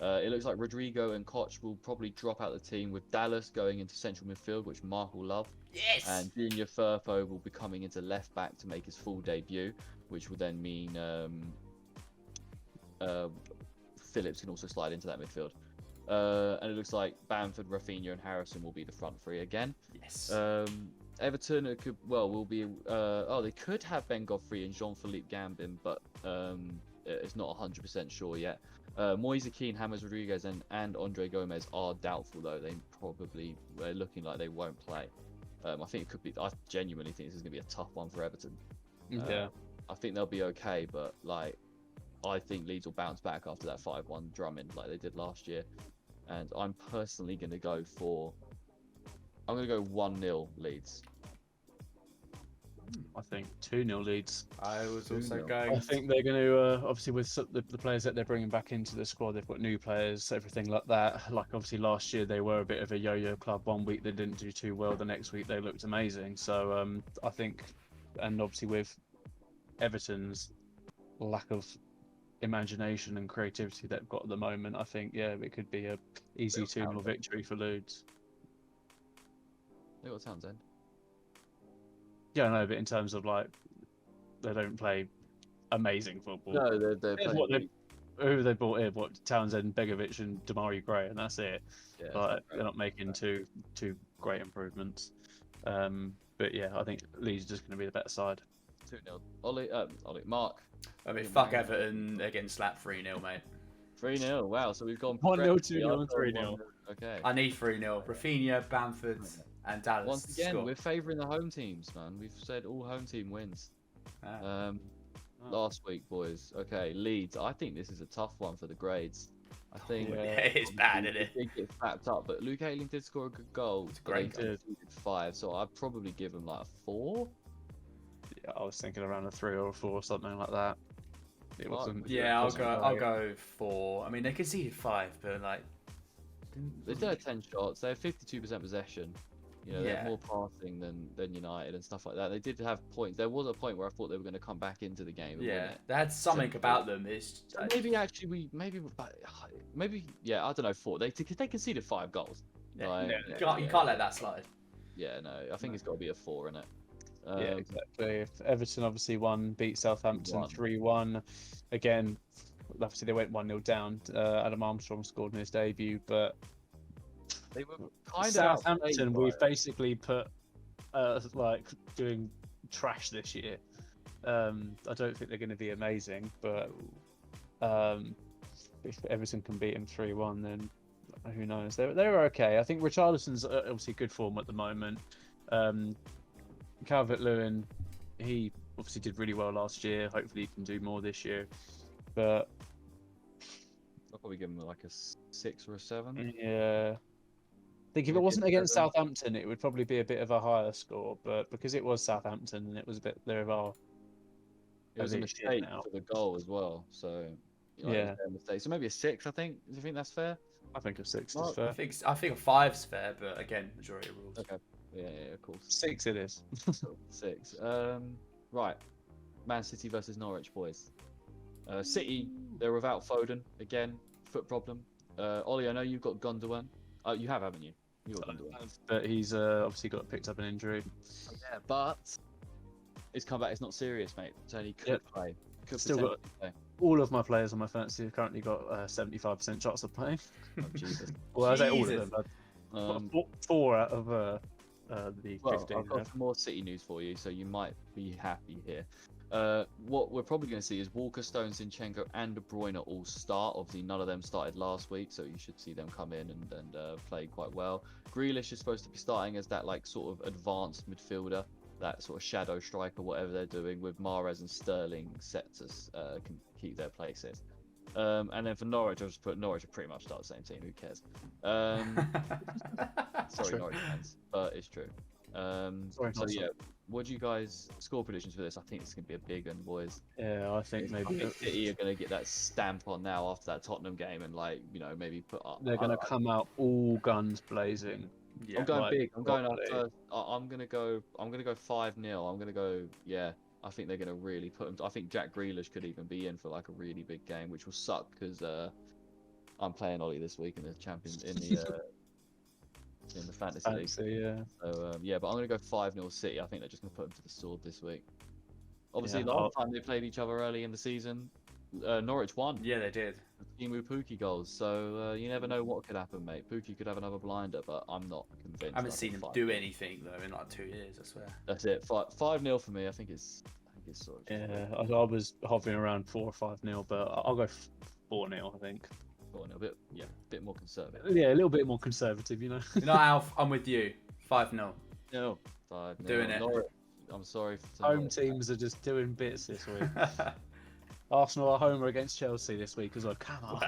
It looks like Rodrigo and Koch will probably drop out the team, with Dallas going into central midfield, which Mark will love. Yes. And Junior Firpo will be coming into left back to make his full debut, which will then mean Phillips can also slide into that midfield. And it looks like Bamford, Rafinha, and Harrison will be the front three again. Yes. Everton they could have Ben Godfrey and Jean-Philippe Gambin, but it's not 100% sure yet. Moise Kean, James Rodriguez, and Andre Gomez are doubtful, though. They're looking like they won't play. I genuinely think this is going to be a tough one for Everton. Yeah. I think they'll be okay, but like, I think Leeds will bounce back after that 5-1 drumming like they did last year. And I'm personally going to go 1-0 Leeds. I think 2-0 Leeds. I was also 2-0. going. I think they're going to, obviously, with the players that they're bringing back into the squad, they've got new players, everything like that. Like, obviously, last year they were a bit of a yo-yo club. 1 week they didn't do too well, the next week they looked amazing. So I think, and obviously with Everton's lack of imagination and creativity they've got at the moment, I think, yeah, it could be a easy 2-0 victory for Leeds. They got Townsend. Yeah, I know, but in terms of like, they don't play amazing football. No, they're playing. Who they brought in? What, Townsend, Begovic, and Damari Gray, and that's it. Yeah, But they're not making too great improvements. But yeah, I think Leeds is just going to be the better side. 2-0. Ollie, Mark. I mean, fuck Everton, they're getting slapped 3-0, mate. 3-0. Wow, so we've gone 1-0, 2-0, and 3-0. Okay. I need 3-0. Rafinha, Bamford, and Dallas. Once again, score. we're favouring the home teams, man. We've said all home team wins. Ah. Last week, boys. Okay, Leeds. I think this is a tough one for the grades. I think it's bad, isn't it? They get fapped up, but Luke Ayling did score a good goal. It's a great goal. 5, so I'd probably give him like a 4. Yeah, I was thinking around a 3 or a 4, something like that. It wasn't. Yeah, I'll go 4. I mean, they conceded 5, but like they still had 10 shots. They had 52% possession. You know, they had more passing than United and stuff like that. They did have points. There was a point where I thought they were going to come back into the game. And win it. They had something about them. It's maybe I don't know, 4. They conceded 5 goals. You can't let that slide. Yeah, no, I think it's got to be a 4 in it. Yeah, exactly. If Everton obviously beat Southampton 3-1. Again, obviously they went 1-0 down. Adam Armstrong scored in his debut, but they were kind of Southampton. We've basically put like doing trash this year. I don't think they're going to be amazing, but if Everton can beat them 3-1, then who knows? They were okay. I think Richarlison's obviously good form at the moment. Calvert-Lewin, he obviously did really well last year. Hopefully he can do more this year. But I'll probably give him like a 6 or a 7. Yeah. I think if it wasn't against Southampton, it would probably be a bit of a higher score. But because it was Southampton, and it was a bit there of our. It was a mistake for the goal as well. So yeah, mistake. So maybe a 6. I think. Do you think that's fair? I think a 6 is fair. I think a 5's fair, but again, majority of rules. Okay. Yeah, of course. 6 it is. 6. Right. Man City versus Norwich, boys. City, they're without Foden again. Foot problem. Ollie, I know you've got Gundogan. Oh, you have, haven't you? You got Gundogan. But he's obviously picked up an injury. Yeah, but his comeback is not serious, mate. So he could play. Still got all of my players on my fantasy have currently got 75% shots of playing. Oh, Jesus. Well, I say all of them. But 4 out of the Well, 15. I've got some more City news for you, so you might be happy here. What we're probably going to see is Walker, Stones, Zinchenko, and De Bruyne all start. Obviously, none of them started last week, so you should see them come in and play quite well. Grealish is supposed to be starting as that like sort of advanced midfielder, that sort of shadow striker, whatever they're doing, with Mahrez and Sterling set to can keep their places. And then for Norwich, I'll just put Norwich will pretty much start the same team. Who cares? Sorry, True. Norwich fans, but it's true. Sorry, So sorry. yeah, what do you guys score predictions for this? I think it's gonna be a big one, boys. Yeah, I think I maybe think City are gonna get that stamp on now after that Tottenham game, and like maybe put up. they're going to come out all guns blazing. Yeah. I'm going like, big. I'm going up properly. first. I'm gonna go 5-0. I'm gonna go. Yeah, I think they're gonna really put him. I think Jack Grealish could even be in for like a really big game, which will suck because I'm playing Ollie this week in the Champions in the fantasy league. Fancy, yeah. So yeah, but I'm gonna go 5-0 City. I think they're just gonna put him to the sword this week. Obviously, Yeah, last time they played each other early in the season, Norwich won. Yeah, they did. Timu Pookie goals. So you never know what could happen, mate. Pookie could have another blinder, but I'm not convinced. I haven't I seen think him 5-0. do anything though in like 2 years. I swear. That's it. 5-0 for me. I think it's sort of. Yeah, I was hovering around 4 or 5-0, but I'll go 4-0, I think. A bit more conservative. Yeah, a little bit more conservative, you know. You know, Alf, I'm with you. 5-0. No, 5-0. Doing it. Norwich, I'm sorry for Home Norwich. teams are just doing bits this week. Arsenal are home against Chelsea this week as well. Come on.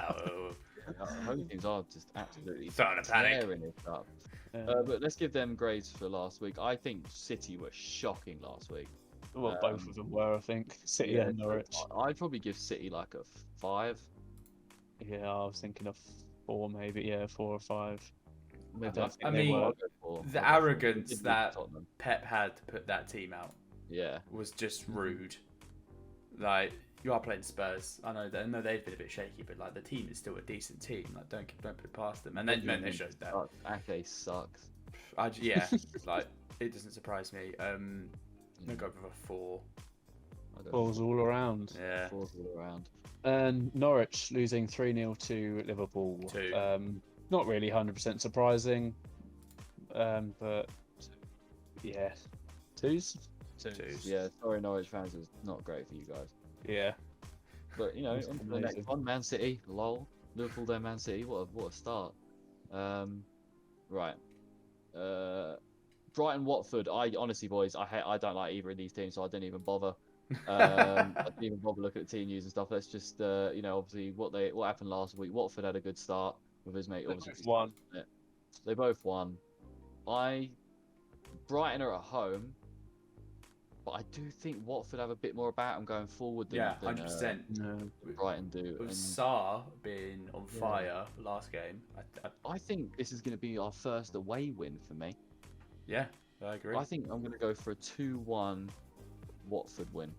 Home teams are just absolutely Starting to panic. tearing it up. Yeah. But let's give them grades for last week. I think City were shocking last week. Well, both of them were, I think. City and Norwich. I'd probably give City like a 5. Yeah, I was thinking of 4 maybe. Yeah, 4 or 5. Maybe don't think I they mean, were. I'll go 4. The I'll go 4. arrogance Did beat that Tottenham. Pep had to put that team out Yeah. was just rude. Like, you are playing Spurs. I know they've been a bit shaky, but like the team is still a decent team. Like, don't put it past them. And then they showed that. Ake sucks. Yeah, like it doesn't surprise me. I'm gonna go for a 4. I'll go Balls all around. Yeah. 4 all around. And Norwich losing 3-0 to Liverpool. 2. Not really 100% surprising. But yeah. 2s? Twos. Yeah, sorry Norwich fans, it's not great for you guys. Yeah. But on to the next Amazing. one, Man City, lol. Liverpool then Man City, what a start. Right. Brighton Watford. I honestly, boys, I don't like either of these teams, so I didn't even bother. I didn't even bother looking at team news and stuff. Let's just obviously what happened last week. Watford had a good start with his mate. Obviously, Won. They both won. Brighton are at home, but I do think Watford have a bit more about them going forward than, Yeah, than 100%. Brighton do. With And Sarr being on fire last game, I think this is going to be our first away win for me. yeah, I agree. I think I'm going to go for a 2-1 Watford win.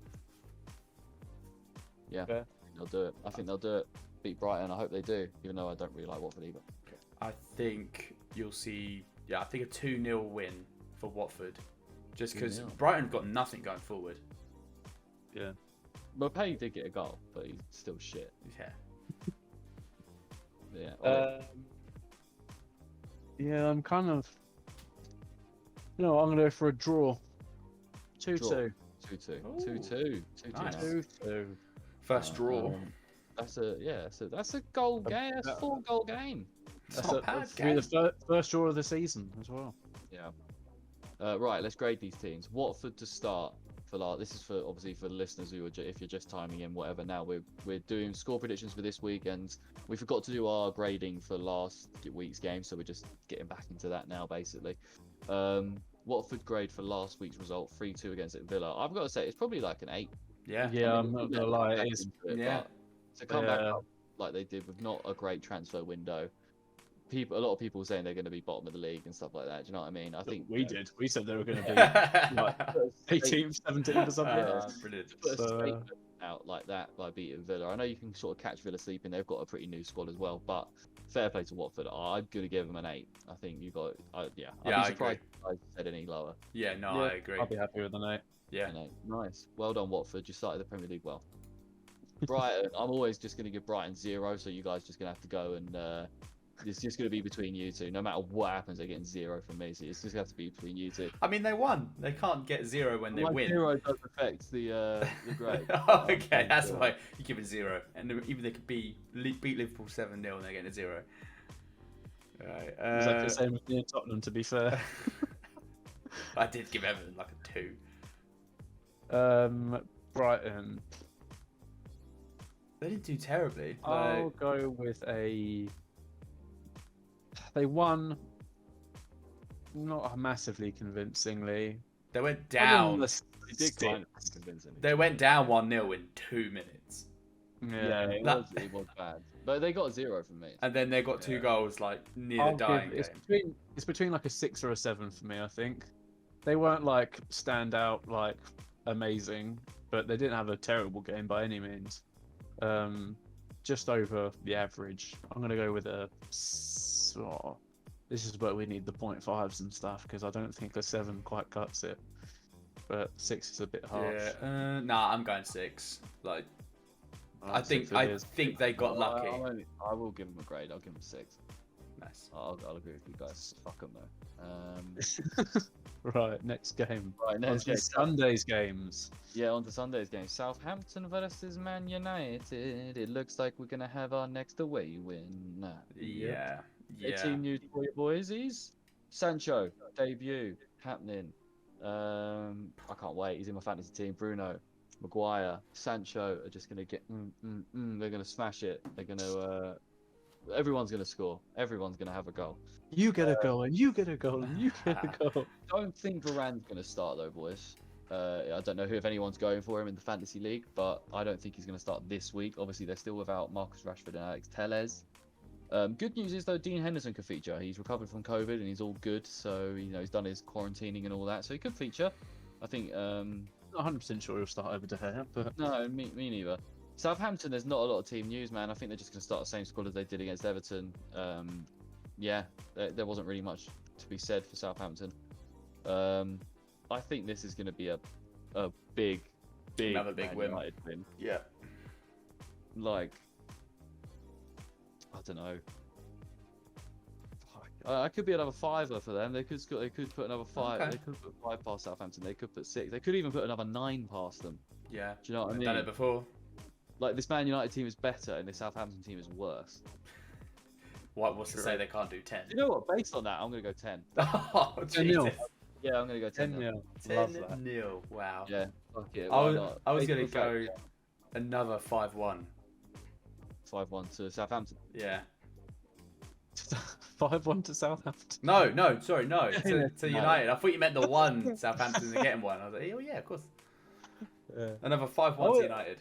Yeah, Fair. they'll do it. I think they'll do it. Beat Brighton. I hope they do, even though I don't really like Watford either. I think you'll see. Yeah, I think a 2-0 win for Watford, just because 2-0. Brighton got nothing going forward. Yeah. Mopé did get a goal, but he's still shit. Yeah. Yeah. Yeah, I'm kind of. I'm going to go for a draw. 2-2. Draw. 2-2. Ooh. 2-2. 2-2. Nice. now. 2-2. First draw. That's a goal game. That's a 4-goal game. It's That's not bad, be the first draw of the season as well. Yeah. Right. Let's grade these teams. Watford to start. This is for obviously for the listeners who are if you're just timing in whatever. Now we're doing score predictions for this week, and we forgot to do our grading for last week's game, so we're just getting back into that now basically. Watford grade for last week's result 3-2 against Villa. I've got to say it's probably like an 8. Yeah. Yeah, I'm not going to lie. It is. Yeah. But to come back up like they did with not a great transfer window. A lot of people saying they're going to be bottom of the league and stuff like that. Do you know what I mean? I think We did. We said they were going to be Yeah. 18th, 17th or something. Brilliant. put a So- statement out like that by beating Villa. I know you can sort of catch Villa sleeping. They've got a pretty new squad as well, but fair play to Watford. I'm going to give them an 8. I think you got. I'd Yeah, be I surprised if I said any lower. Yeah, no, Yeah, I agree. I'll be happy with an 8. Yeah. You know, nice. Well done, Watford. You started the Premier League well. Brighton. I'm always just going to give Brighton 0, so you guys just going to have to go and It's just going to be between you two. No matter what happens, they're getting 0 from me. So it's just going to have to be between you two. I mean, they won. They can't get 0 when they win. 0 does affect the grade. Oh, okay, that's why you give it 0. And even they could beat Liverpool 7-0 and they're getting a 0. Right. Exactly the same with me and Tottenham, to be fair. I did give Everton like a 2. Brighton. They didn't do terribly. I'll go with a. They won, not massively convincingly. They went down. They did kind of convincingly. They went down 1-0 in 2 minutes. Yeah, it was bad. But they got 0 from me. And then they got 2 goals like near the dying game. It's between like a 6 or a 7 for me, I think. They weren't like stand out, like amazing, but they didn't have a terrible game by any means. Just over the average. I'm going to go with a. Oh, this is where we need the 0.5s and stuff, because I don't think a 7 quite cuts it. But 6 is a bit harsh. Yeah, nah, I'm going 6. Like, I think they got lucky. I will give them a grade. I'll give them 6. Nice. I'll agree with you guys. Fuck them though. Right, next game. Right, next game. Sunday's games. Yeah, on to Sunday's game. Southampton versus Man United. It looks like we're gonna have our next away win. Yeah. Team news for you boys is Sancho debut happening. I can't wait. He's in my fantasy team. Bruno, Maguire, Sancho are just gonna get. They're gonna smash it. They're gonna. Everyone's gonna score. Everyone's gonna have a goal. You get a goal, and you get a goal, and you get a goal. Don't think Varane's gonna start though, boys. I don't know if anyone's going for him in the fantasy league, but I don't think he's gonna start this week. Obviously, they're still without Marcus Rashford and Alex Telles. Good news is though, Dean Henderson could feature. He's recovered from COVID and he's all good, so he's done his quarantining and all that, so he could feature. I think. Not 100% sure he'll start over De Gea, but no, me neither. Southampton, there's not a lot of team news, man. I think they're just going to start the same squad as they did against Everton. Yeah, there wasn't really much to be said for Southampton. I think this is going to be a big another big win. win. Yeah. Like, I don't know. I could be another 5 for them. They could put another 5. Okay. They could put 5 past Southampton. They could put 6. They could even put another 9 past them. Yeah. Do you know what I mean? Done it before. Like, this Man United team is better and this Southampton team is worse. What's to say they can't do 10? You know what? Based on that, I'm going to go 10. Oh, 10-0. Jesus. Yeah, I'm going to go 10. 10-0. 10-0. Wow. Yeah, fuck it. I Why not? was going to Based on the go fact, another 5-1. 5-1 to Southampton. Yeah. 5-1 to Southampton. No, sorry, no. To United. I thought you meant the one Southampton are getting one. I was like, oh yeah, of course. Another 5-1 to United.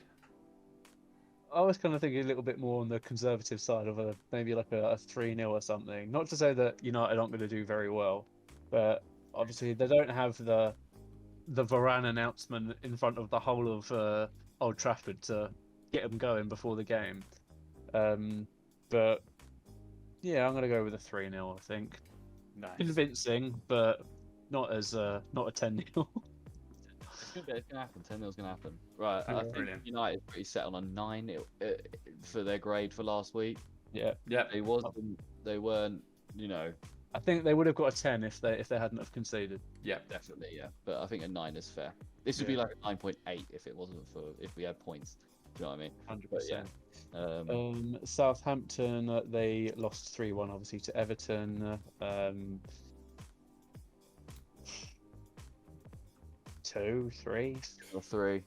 I was kind of thinking a little bit more on the conservative side of maybe like a 3-0 or something. Not to say that United aren't going to do very well, but obviously they don't have the Varane announcement in front of the whole of Old Trafford to get them going before the game. But yeah, I'm going to go with a 3-0, I think. Nice. Convincing, but not a 10-0. It's going to happen. 10-0's going to happen. Right, I think Brilliant. United's pretty set on a 9 for their grade for last week. Yeah. They weren't, I think they would have got a 10 if they hadn't have conceded. Yeah. definitely, yeah. But I think a 9 is fair. This would be like a 9.8 if we had points. Do you know what I mean? 100%. But yeah. Southampton, they lost 3-1 obviously to Everton. 2, 3? Or 3.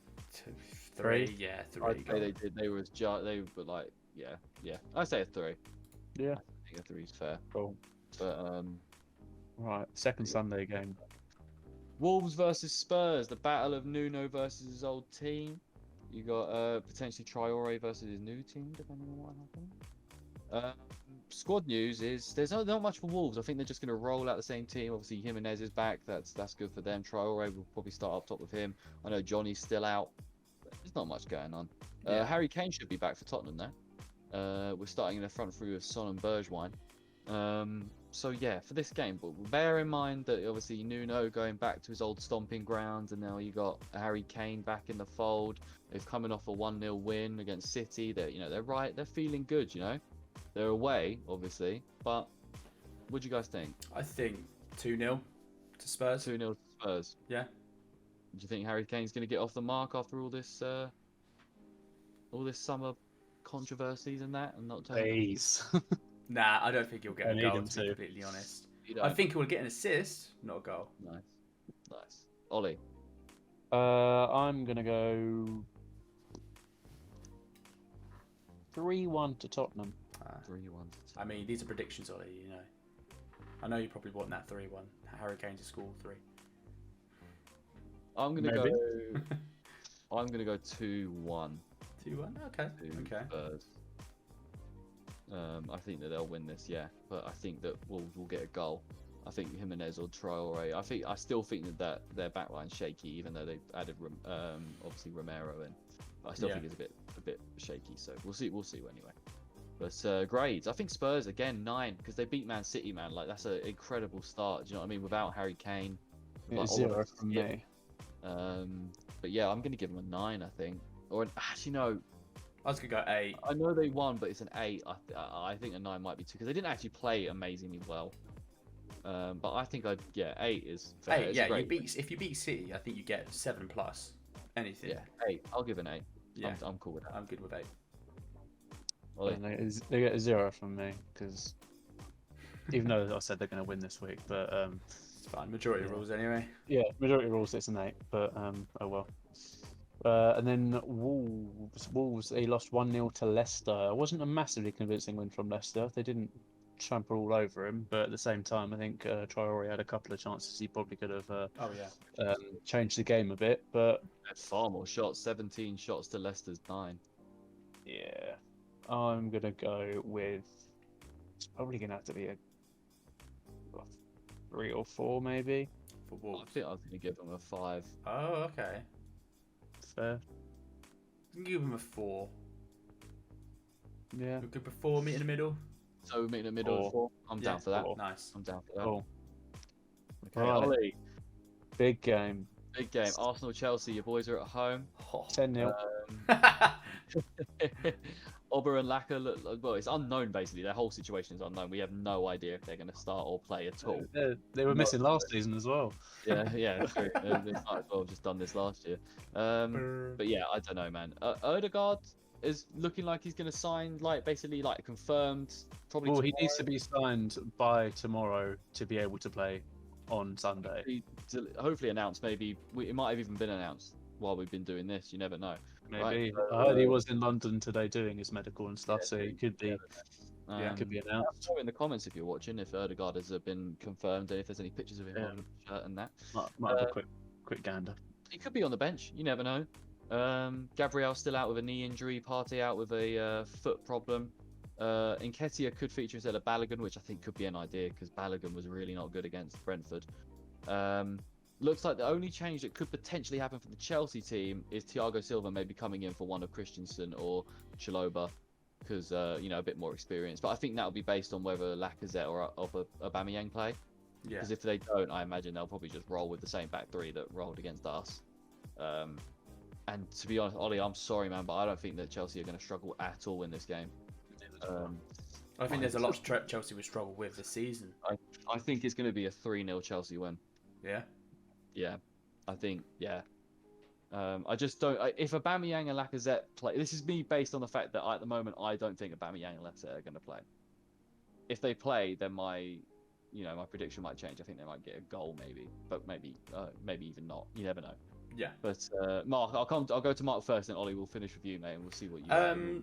3. Yeah, 3. I'd say they did. They were like, yeah. I say a 3. Yeah. I think a 3 is fair. Cool. But Right, second Sunday game. Wolves versus Spurs, the battle of Nuno versus his old team. You got potentially Traore versus his new team, depending on what happens. Squad news is there's not much for Wolves. I think they're just going to roll out the same team. Obviously, Jimenez is back. That's good for them. Traore will probably start up top with him. I know Johnny's still out. There's not much going on. Harry Kane should be back for Tottenham now. We're starting in the front three with Son and Bergwijn. So yeah, for this game, but bear in mind that obviously Nuno going back to his old stomping grounds, and now you got Harry Kane back in the fold. They've coming off a 1-0 win against City. They're feeling good, They're away, obviously, but what do you guys think? I think 2-0 to Spurs. 2-0 Spurs. Yeah. Do you think Harry Kane's going to get off the mark after all this summer controversies and that, and not turn? Please. Nah, I don't think he'll get I a need goal, him to be to. completely honest. You I don't? think he'll get an assist, not a goal. Nice. Ollie. I'm gonna go 3-1 to Tottenham. 3-1. I mean, these are predictions, Ollie, you know. I know you probably want that 3-1. Harry Kane to score 3. I'm gonna Maybe. go. I'm gonna go 2-1. 2-1? Okay. To Okay. Spurs. I think that they'll win this, yeah. But I think that Wolves will get a goal. I think Jimenez or Traore. I still think that their backline's shaky, even though they've added obviously Romero in. But I still think it's a bit shaky. So we'll see anyway. But grades, I think Spurs again 9 because they beat Man City, man. Like that's an incredible start. Do you know what I mean? Without Harry Kane, It's 0 from me. But yeah, I'm gonna give them a 9. I think, or actually no. I was going to go 8. I know they won, but it's an 8. I think a 9 might be too because they didn't actually play amazingly well. But I think 8 is fair. 8, yeah. If you beat City, I think you get 7+. Anything. Yeah, 8. I'll give an 8. Yeah. I'm cool with that. I'm good with 8. Ollie. They get a 0 from me because even though I said they're going to win this week, but It's fine. Majority rules anyway. yeah, majority rules it's an 8, but oh well. And then Wolves, they lost 1-0 to Leicester. It wasn't a massively convincing win from Leicester. They didn't trample all over him, but at the same time, I think Traore had a couple of chances he probably could have changed the game a bit. But Had far more shots. 17 shots to Leicester's 9. yeah, I'm gonna go with. It's probably gonna have to be a 3 or 4, maybe. For I Wolves. think I was gonna give them a 5. Oh, okay. Fair. You can give him a 4. Yeah. We're good for 4, meet in the middle. So we meet in the middle of 4. I'm down for that. 4. Nice. I'm down for that. Cool. Okay, Right. Ollie. Big game. Big game. Arsenal Chelsea. Your boys are at home. 10-0. Ober and Laka look well. It's unknown basically. Their whole situation is unknown. We have no idea if they're going to start or play at all. They were missing last season as well. Yeah, true. They might as well have just done this last year. But yeah, I don't know, man. Odegaard is looking like he's going to sign, basically confirmed. Probably. Well, he needs to be signed by tomorrow to be able to play on Sunday. Hopefully announced. Maybe it might have even been announced while we've been doing this. You never know. Maybe. Right. I heard he was in London today doing his medical and stuff, Yeah, so he could be. Could be announced. Throw in the comments if you're watching if Odegaard has been confirmed and if there's any pictures of him on the shirt and that. Might have a quick gander. He could be on the bench. You never know. Gabriel's still out with a knee injury. Partey out with a foot problem. Nketiah could feature instead of Balogun, which I think could be an idea because Balogun was really not good against Brentford. Looks like the only change that could potentially happen for the Chelsea team is Thiago Silva maybe coming in for one of Christensen or Chalobah because a bit more experience. But I think that will be based on whether Lacazette or Aubameyang play. Yeah. Because if they don't, I imagine they'll probably just roll with the same back three that rolled against us. And to be honest, Ollie, I'm sorry, man, but I don't think that Chelsea are going to struggle at all in this game. I think there's a lot Chelsea would struggle with this season. I think it's going to be a 3-0 Chelsea win. Yeah. Yeah, I think, yeah. I just don't. If Aubameyang and Lacazette play, this is me based on the fact that at the moment I don't think Aubameyang and Lacazette are going to play. If they play, then my prediction might change. I think they might get a goal, maybe, but maybe even not. You never know. Yeah. But Mark, I'll go to Mark first, and Ollie will finish with you, mate, and we'll see what you.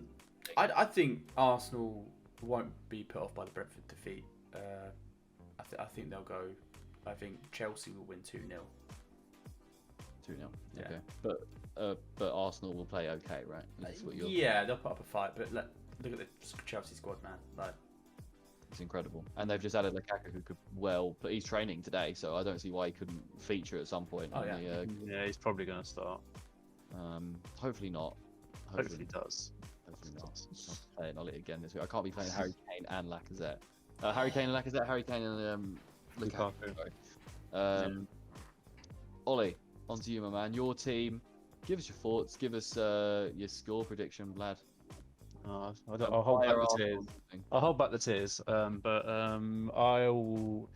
I think Arsenal won't be put off by the Brentford defeat. I think they'll go. I think Chelsea will win 2-0. 2-0. Yeah. Okay. But Arsenal will play okay, right? That's what you're... Yeah, they'll put up a fight. But look at the Chelsea squad, man. It's incredible, and they've just added Lukaku, who could but he's training today, so I don't see why he couldn't feature at some point. Oh, yeah. Yeah, he's probably going to start. Hopefully not. Hopefully he does. Hopefully not. I'm playing Ollie again this week. I can't be playing Harry Kane and Lacazette. Harry Kane and Lukaku. Sorry. Ollie, on to you, my man. Your team. Give us your thoughts. Give us your score prediction, lad. I'll hold back the tears. I'll hold back the tears. But I'll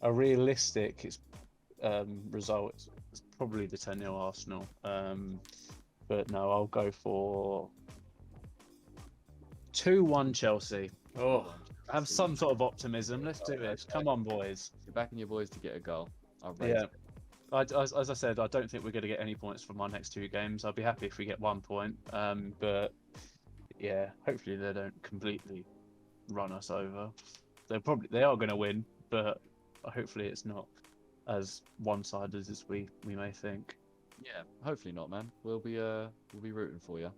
a realistic result. It's probably the 10-0 Arsenal. But no, I'll go for 2-1 Chelsea. Oh, Have some sort of optimism. Let's do this. Come on, boys. You're backing your boys to get a goal. Yeah. As I said, I don't think we're going to get any points from our next 2 games. I'll be happy if we get 1 point. But yeah, hopefully they don't completely run us over. They are going to win, but hopefully it's not as one-sided as we may think. Yeah, hopefully not, man. We'll be rooting for you.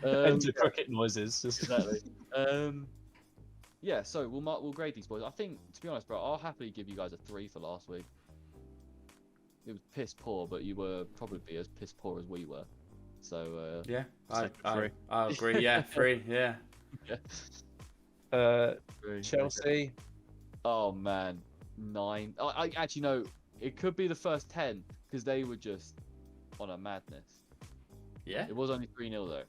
Enter cricket noises. Exactly. Yeah, so we'll grade these boys. I think, to be honest, bro, I'll happily give you guys a 3 for last week. It was piss poor, but you were probably as piss poor as we were. So yeah, I agree. Yeah, 3. Yeah. Chelsea. Oh man, 9. I actually know it could be the first 10 because they were just on a madness. Yeah. It was only 3-0 though.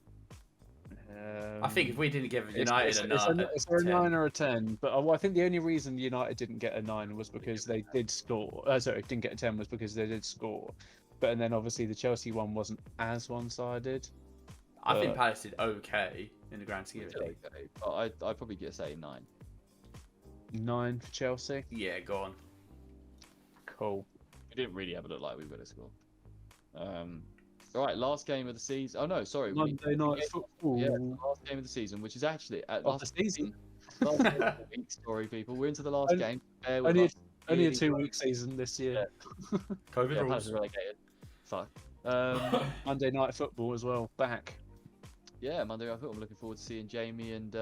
I think if we didn't give United a 9, it's a 9 or a 10. But I think the only reason United didn't get a 9 was because they did score. Sorry, didn't get a 10 was because they did score. And then obviously the Chelsea one wasn't as one-sided. I think Palace did okay in the grand scheme of things. Okay, but I'd probably get say 9. 9 for Chelsea. Yeah, go on. Cool. It didn't really ever look like we were going to score. All right, last game of the season. Oh no, sorry. Monday night football. Yeah, last game of the season, which is actually Of the season. Last game of the week. Sorry, people. We're into the last game. Only a 2-week season this year. Yeah. COVID rules. Palace are relegated. Fuck. Monday night football as well. Back. Yeah, Monday night football. I'm looking forward to seeing Jamie and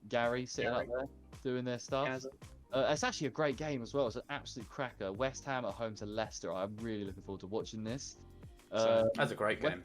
Gary sitting up there doing their stuff. It's actually a great game as well. It's an absolute cracker. West Ham at home to Leicester. I'm really looking forward to watching this. That's a great game.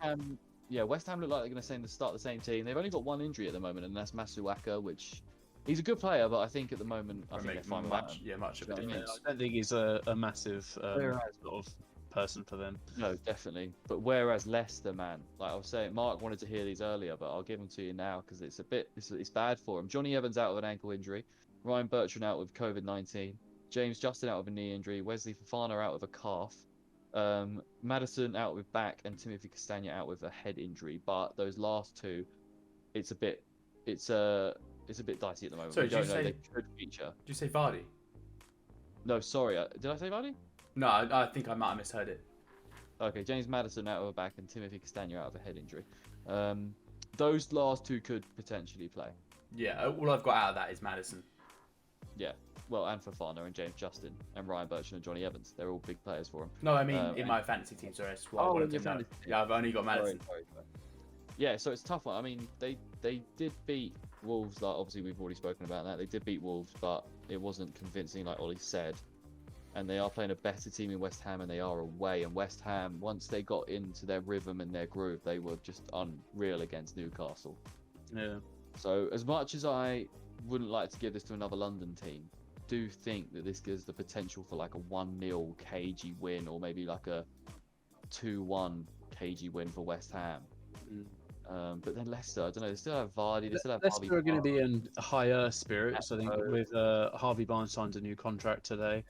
West Ham look like they're going to start the same team. They've only got 1 injury at the moment, and that's Masuaka, which he's a good player, but I think at the moment I think they're fine much of a difference. I don't think he's a massive sort of person for them. No, definitely. But whereas Leicester, man, like I was saying, Mark wanted to hear these earlier, but I'll give them to you now because it's bad for him. Johnny Evans out with an ankle injury, Ryan Bertrand out with COVID-19, James Justin out with a knee injury, Wesley Fofana out with a calf. Maddison out with back and Timothy Castagna out with a head injury, but those last 2, it's a bit dicey at the moment. Sorry, we don't know they could feature. Did you say Vardy? No, sorry, did I say Vardy? No, I think I might have misheard it. Okay, James Maddison out of a back and Timothy Castagna out of a head injury. Those last 2 could potentially play. Yeah, all I've got out of that is Maddison. Yeah. Well, and Fofana and James Justin and Ryan Bertrand and Johnny Evans. They're all big players for him. No, I mean in my fantasy team, sorry. That's what I wanted to know. Yeah, I've only got Maddison. Sorry. Yeah, so it's a tough one. I mean, they did beat Wolves. Like, obviously, we've already spoken about that. They did beat Wolves, but it wasn't convincing, like Ollie said. And they are playing a better team in West Ham, and they are away. And West Ham, once they got into their rhythm and their groove, they were just unreal against Newcastle. Yeah. So as much as I wouldn't like to give this to another London team, do think that this gives the potential for like a 1-0 cagey win, or maybe like a 2-1 cagey win for West Ham. But then Leicester, I don't know, they still have Vardy, they still have Leicester Harvey are going to Barnes. be in higher spirits, I think, with Harvey Barnes signed a new contract today.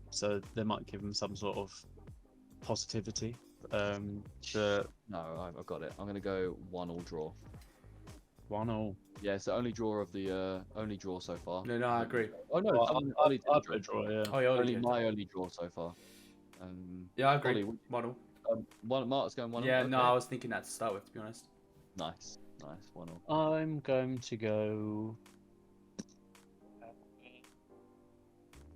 So they might give him some sort of positivity. No, I've got it. I'm going to go 1-1 draw. 1-1. Yeah, it's the only draw of the only draw so far. No, I agree. Oh no, I'll put a draw, yeah. Oh, yeah, only my only draw so far. Yeah, I agree. Ollie, 1-1. Mark's going 1-1. Yeah, okay. no, I was thinking that to start with, to be honest. Nice, 1-0. I'm going to go.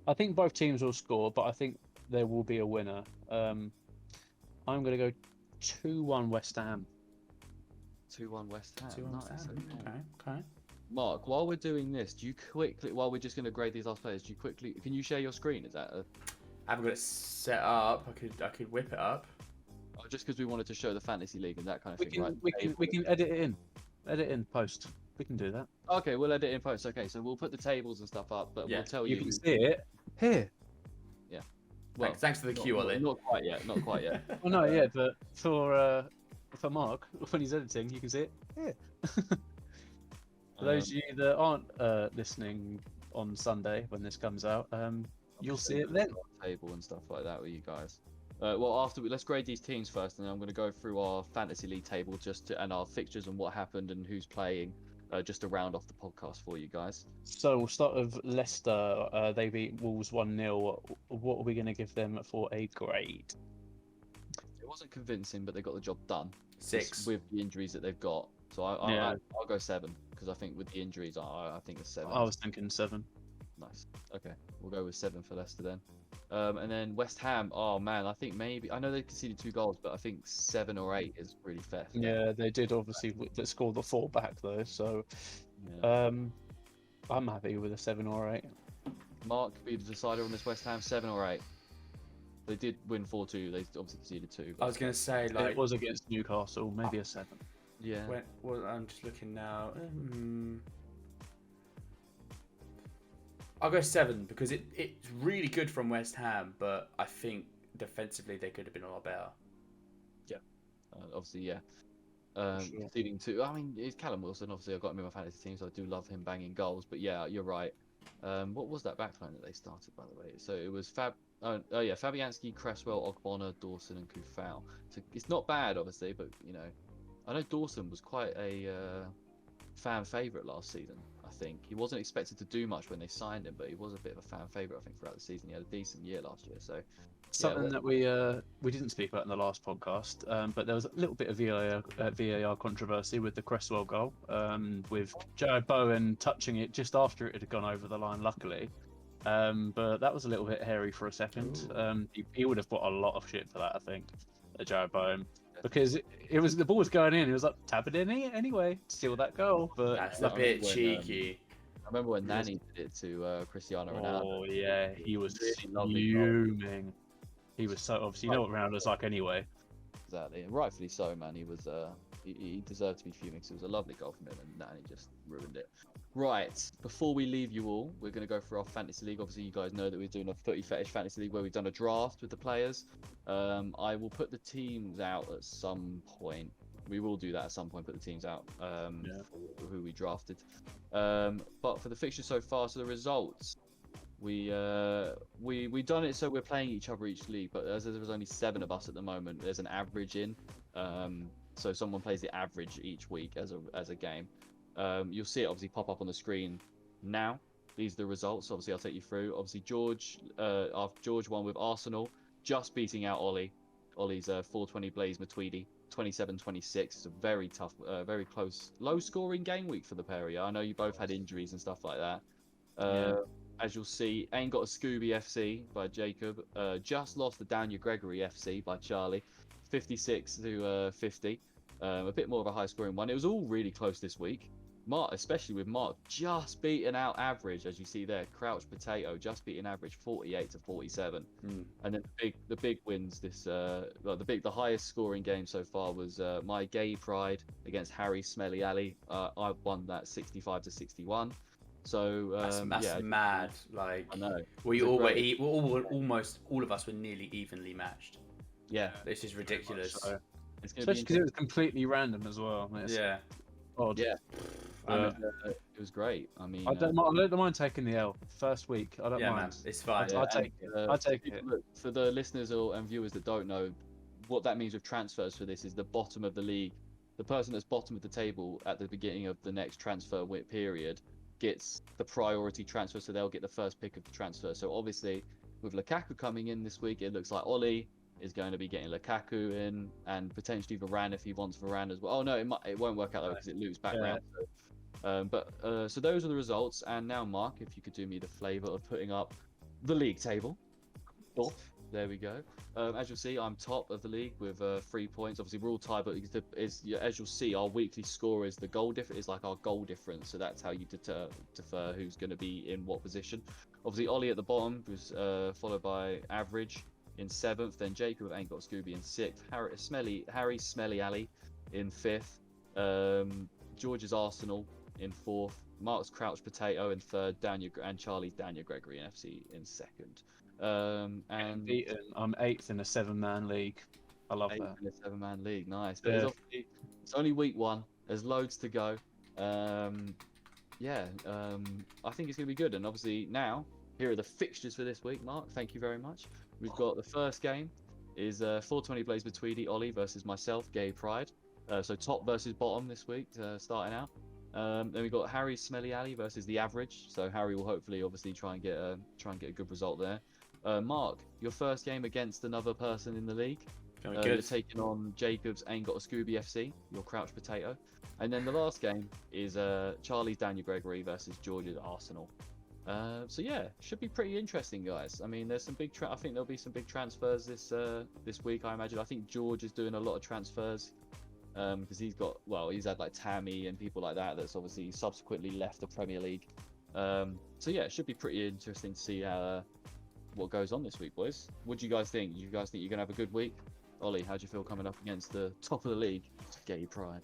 I think both teams will score, but I think there will be a winner. I'm going to go 2-1 West Ham. 2-1 West Ham. 2-1 Nice. West Ham. Okay. Mark, while we're doing this, while we're just going to grade these last players, can you share your screen? Is that I haven't got it set up. I could whip it up. just because we wanted to show the fantasy league and that kind of thing, right? We can edit it in. Edit in post. We can do that. Okay, we'll edit in post. Okay, so we'll put the tables and stuff up, but we'll tell you. You can see it here. Well, Thanks for the cue, Ollie. Not quite yet. Well, no, yeah, but for for Mark when he's editing. You can see it here. For those of you that aren't listening on Sunday when this comes out, you'll see it then. Table and stuff like that with you guys. Well, let's grade these teams first, and then I'm going to go through our fantasy league table and our fixtures and what happened and who's playing, just to round off the podcast for you guys. So we'll start with Leicester. They beat Wolves 1-0. What are we going to give them for a grade? It wasn't convincing, but they got the job done. 6 with the injuries that they've got. So I'll go 7 because I think with the injuries, I think it's 7. I was thinking 7. Nice. Okay, we'll go with 7 for Leicester then. And then West Ham. Oh man, I think I know they conceded 2 goals, but I think 7 or 8 is really fair. Yeah, they did obviously score the 4 back though. So, I'm happy with a 7 or 8. Mark, be the decider on this West Ham, 7 or 8. They did win 4-2. They obviously conceded 2. I was going to say, like, it was against Newcastle, maybe a 7. Yeah. Well, I'm just looking now. I'll go 7 because it's really good from West Ham, but I think defensively they could have been a lot better. Yeah. Obviously, yeah. Sure. Conceding 2. I mean, it's Callum Wilson. Obviously, I've got him in my fantasy team, so I do love him banging goals. But yeah, you're right. What was that backline that they started, by the way? So it was Fabianski, Cresswell, Ogbonna, Dawson, and Kufau. So it's not bad, obviously, but I know Dawson was quite a fan favourite last season. I think he wasn't expected to do much when they signed him, but he was a bit of a fan favourite. I think throughout the season, he had a decent year last year. So something that we didn't speak about in the last podcast, but there was a little bit of VAR controversy with the Cresswell goal, with Jared Bowen touching it just after it had gone over the line, luckily. But that was a little bit hairy for a second. He would have got a lot of shit for that, I think, Jared Bowen. Because the ball was going in, he was like, tap it in anyway, steal that goal. But that's a bit cheeky. I remember when Nani did it to Cristiano Ronaldo. Oh yeah, he was really fuming. He was so obviously, you know what Ronaldo's like anyway. Exactly, and rightfully so, man. He was he deserved to be fuming because it was a lovely goal from him, and Nani just ruined it. Right, before we leave you all, we're going to go through our fantasy league. Obviously, you guys know that we're doing a Footy Fetish fantasy league where we've done a draft with the players. I will put the teams out at some point. We will do that at some point, put the teams out for who we drafted. But for the fixtures so far, so the results, we done it so we're playing each other each league, but as there was only 7 of us at the moment, there's an average in. So someone plays the average each week as a game. You'll see it obviously pop up on the screen now. These are the results. Obviously, I'll take you through. Obviously, George won with Arsenal, just beating out Ollie. Ollie's 420 Blaze Matuidi, 27-26. It's a very tough, very close, low-scoring game week for the pair of you. I know you both had injuries and stuff like that. As you'll see, Ain't Got a Scooby FC by Jacob. Just lost the Daniel Gregory FC by Charlie, 56-50. A bit more of a high-scoring one. It was all really close this week. Mark, especially with Mark, just beating out average, as you see there. Crouch Potato just beating average 48-47. And then the big wins this the highest scoring game so far was my Gay Pride against Harry Smelly Alley. I won that 65-61. So that's mad. Like, I know. Almost all of us were nearly evenly matched. Yeah, this is ridiculous. Especially because it was completely random as well. Yeah. Odd. Yeah. It was great. I mean, I don't mind taking the L first week. I don't mind. Man, it's fine. I'll take it. I'll take it. Look, for the listeners and viewers that don't know, what that means with transfers for this is the bottom of the league. The person that's bottom of the table at the beginning of the next transfer period gets the priority transfer, so they'll get the first pick of the transfer. So obviously, with Lukaku coming in this week, it looks like Ollie is going to be getting Lukaku in, and potentially Varane if he wants Varane as well. Oh no, it won't work out though because it loops back round. So those are the results. And now, Mark, if you could do me the favour of putting up the league table. There we go. As you'll see, I'm top of the league with 3 points. Obviously, we're all tied, but as you'll see, our weekly score is the goal difference. Is like our goal difference. So that's how you defer who's going to be in what position. Obviously, Ollie at the bottom was followed by Average in 7th, then Jacob Ain't Got Scooby in 6th, Harry Smelly Alley in 5th, George's Arsenal in 4th, Mark's Crouch Potato in 3rd, and Charlie's Daniel Gregory FC in 2nd. And I'm 8th in a 7-man league. I love 8 that. in a 7-man league. Nice. But there's obviously, it's only week 1. There's loads to go. I think it's going to be good. And obviously now, here are the fixtures for this week, Mark. Thank you very much. We've got the first game is 420 Blaze with Tweedy, Ollie versus myself, Gay Pride. So top versus bottom this week, starting out. Then we've got Harry Smelly Alley versus the average. So Harry will hopefully obviously try and get a good result there. Mark, your first game against another person in the league. You're taking on Jacob's Ain't Got a Scooby FC, your crouch potato. And then the last game is Charlie's Daniel Gregory versus George's Arsenal. So yeah, should be pretty interesting, guys. I mean, there's some big. I think there'll be some big transfers this week. I imagine. I think George is doing a lot of transfers because he's had like Tammy and people like that. That's obviously subsequently left the Premier League. So yeah, it should be pretty interesting to see what goes on this week, boys. What do you guys think? You guys think you're gonna have a good week? Ollie, how do you feel coming up against the top of the league? Gay Pride.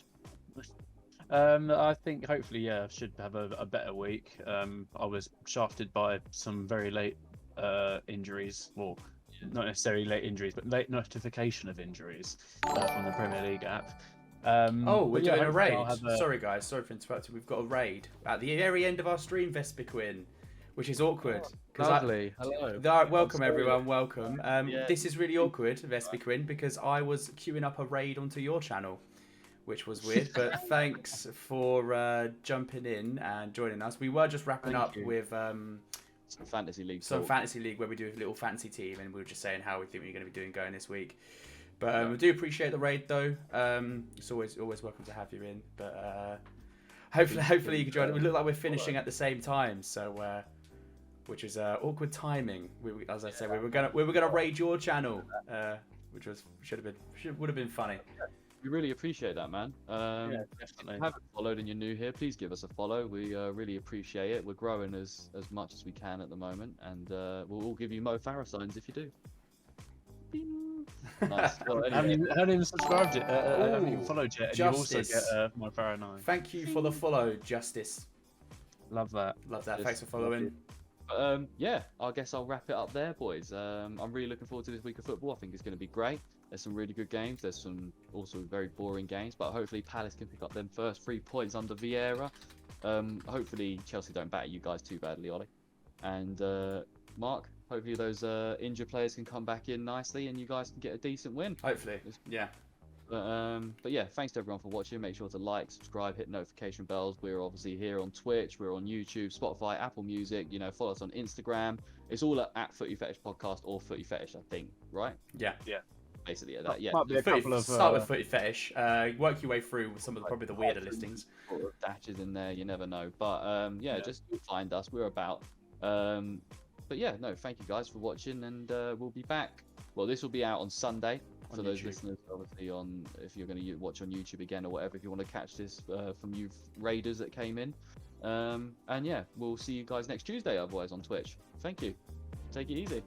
I think hopefully, should have a better week. I was shafted by some very late injuries, well, not necessarily late injuries, but late notification of injuries from the Premier League app. We're doing a raid. Sorry guys, sorry for interrupting. We've got a raid at the very end of our stream, Vespiquin, which is awkward. Lovely. Hello. Welcome everyone. Welcome. This is really awkward, Vespiquin, because I was queuing up a raid onto your channel, which was weird. But thanks for jumping in and joining us. We were just wrapping up with some fantasy league. Fantasy league where we do a little fantasy team, and we were just saying how we think we're going to be doing going this week. But we do appreciate the raid though. It's always welcome to have you in. But hopefully you can join. We look like we're finishing at the same time, so which is awkward timing. As I said, we were gonna raid your channel, which would have been funny. We really appreciate that, man. Definitely. If you haven't followed and you're new here, please give us a follow. We really appreciate it. We're growing as much as we can at the moment, and we'll all give you Mo Farah signs if you do. Bing. Nice. Well, anyway. Haven't even subscribed yet. Haven't even followed yet. And Justice. you also get Mo Farah 9. Thank you for the follow, Justice. Love that. Thanks for following. I guess I'll wrap it up there, boys. I'm really looking forward to this week of football. I think it's going to be great. There's some really good games. There's some also very boring games, but hopefully Palace can pick up them first 3 points under Vieira. Hopefully Chelsea don't batter you guys too badly, Ollie. And Mark, hopefully those injured players can come back in nicely and you guys can get a decent win. Hopefully, yeah. But yeah, thanks to everyone for watching. Make sure to like, subscribe, hit notification bells. We're obviously here on Twitch, we're on YouTube, Spotify, Apple Music. Follow us on Instagram. It's all at Footy Fetish Podcast or Footy Fetish, I think, right? Yeah. Basically, that. Yeah. Might be a couple of, start with Footy Fetish. Work your way through with some of probably the weirder listings. Dashes in there, you never know. But just find us. We're about. But yeah, no, thank you guys for watching, and we'll be back. Well, this will be out on Sunday. For those listeners, obviously, if you're going to watch on YouTube again or whatever, if you want to catch this from you raiders that came in. And yeah, we'll see you guys next Tuesday, otherwise on Twitch. Thank you. Take it easy.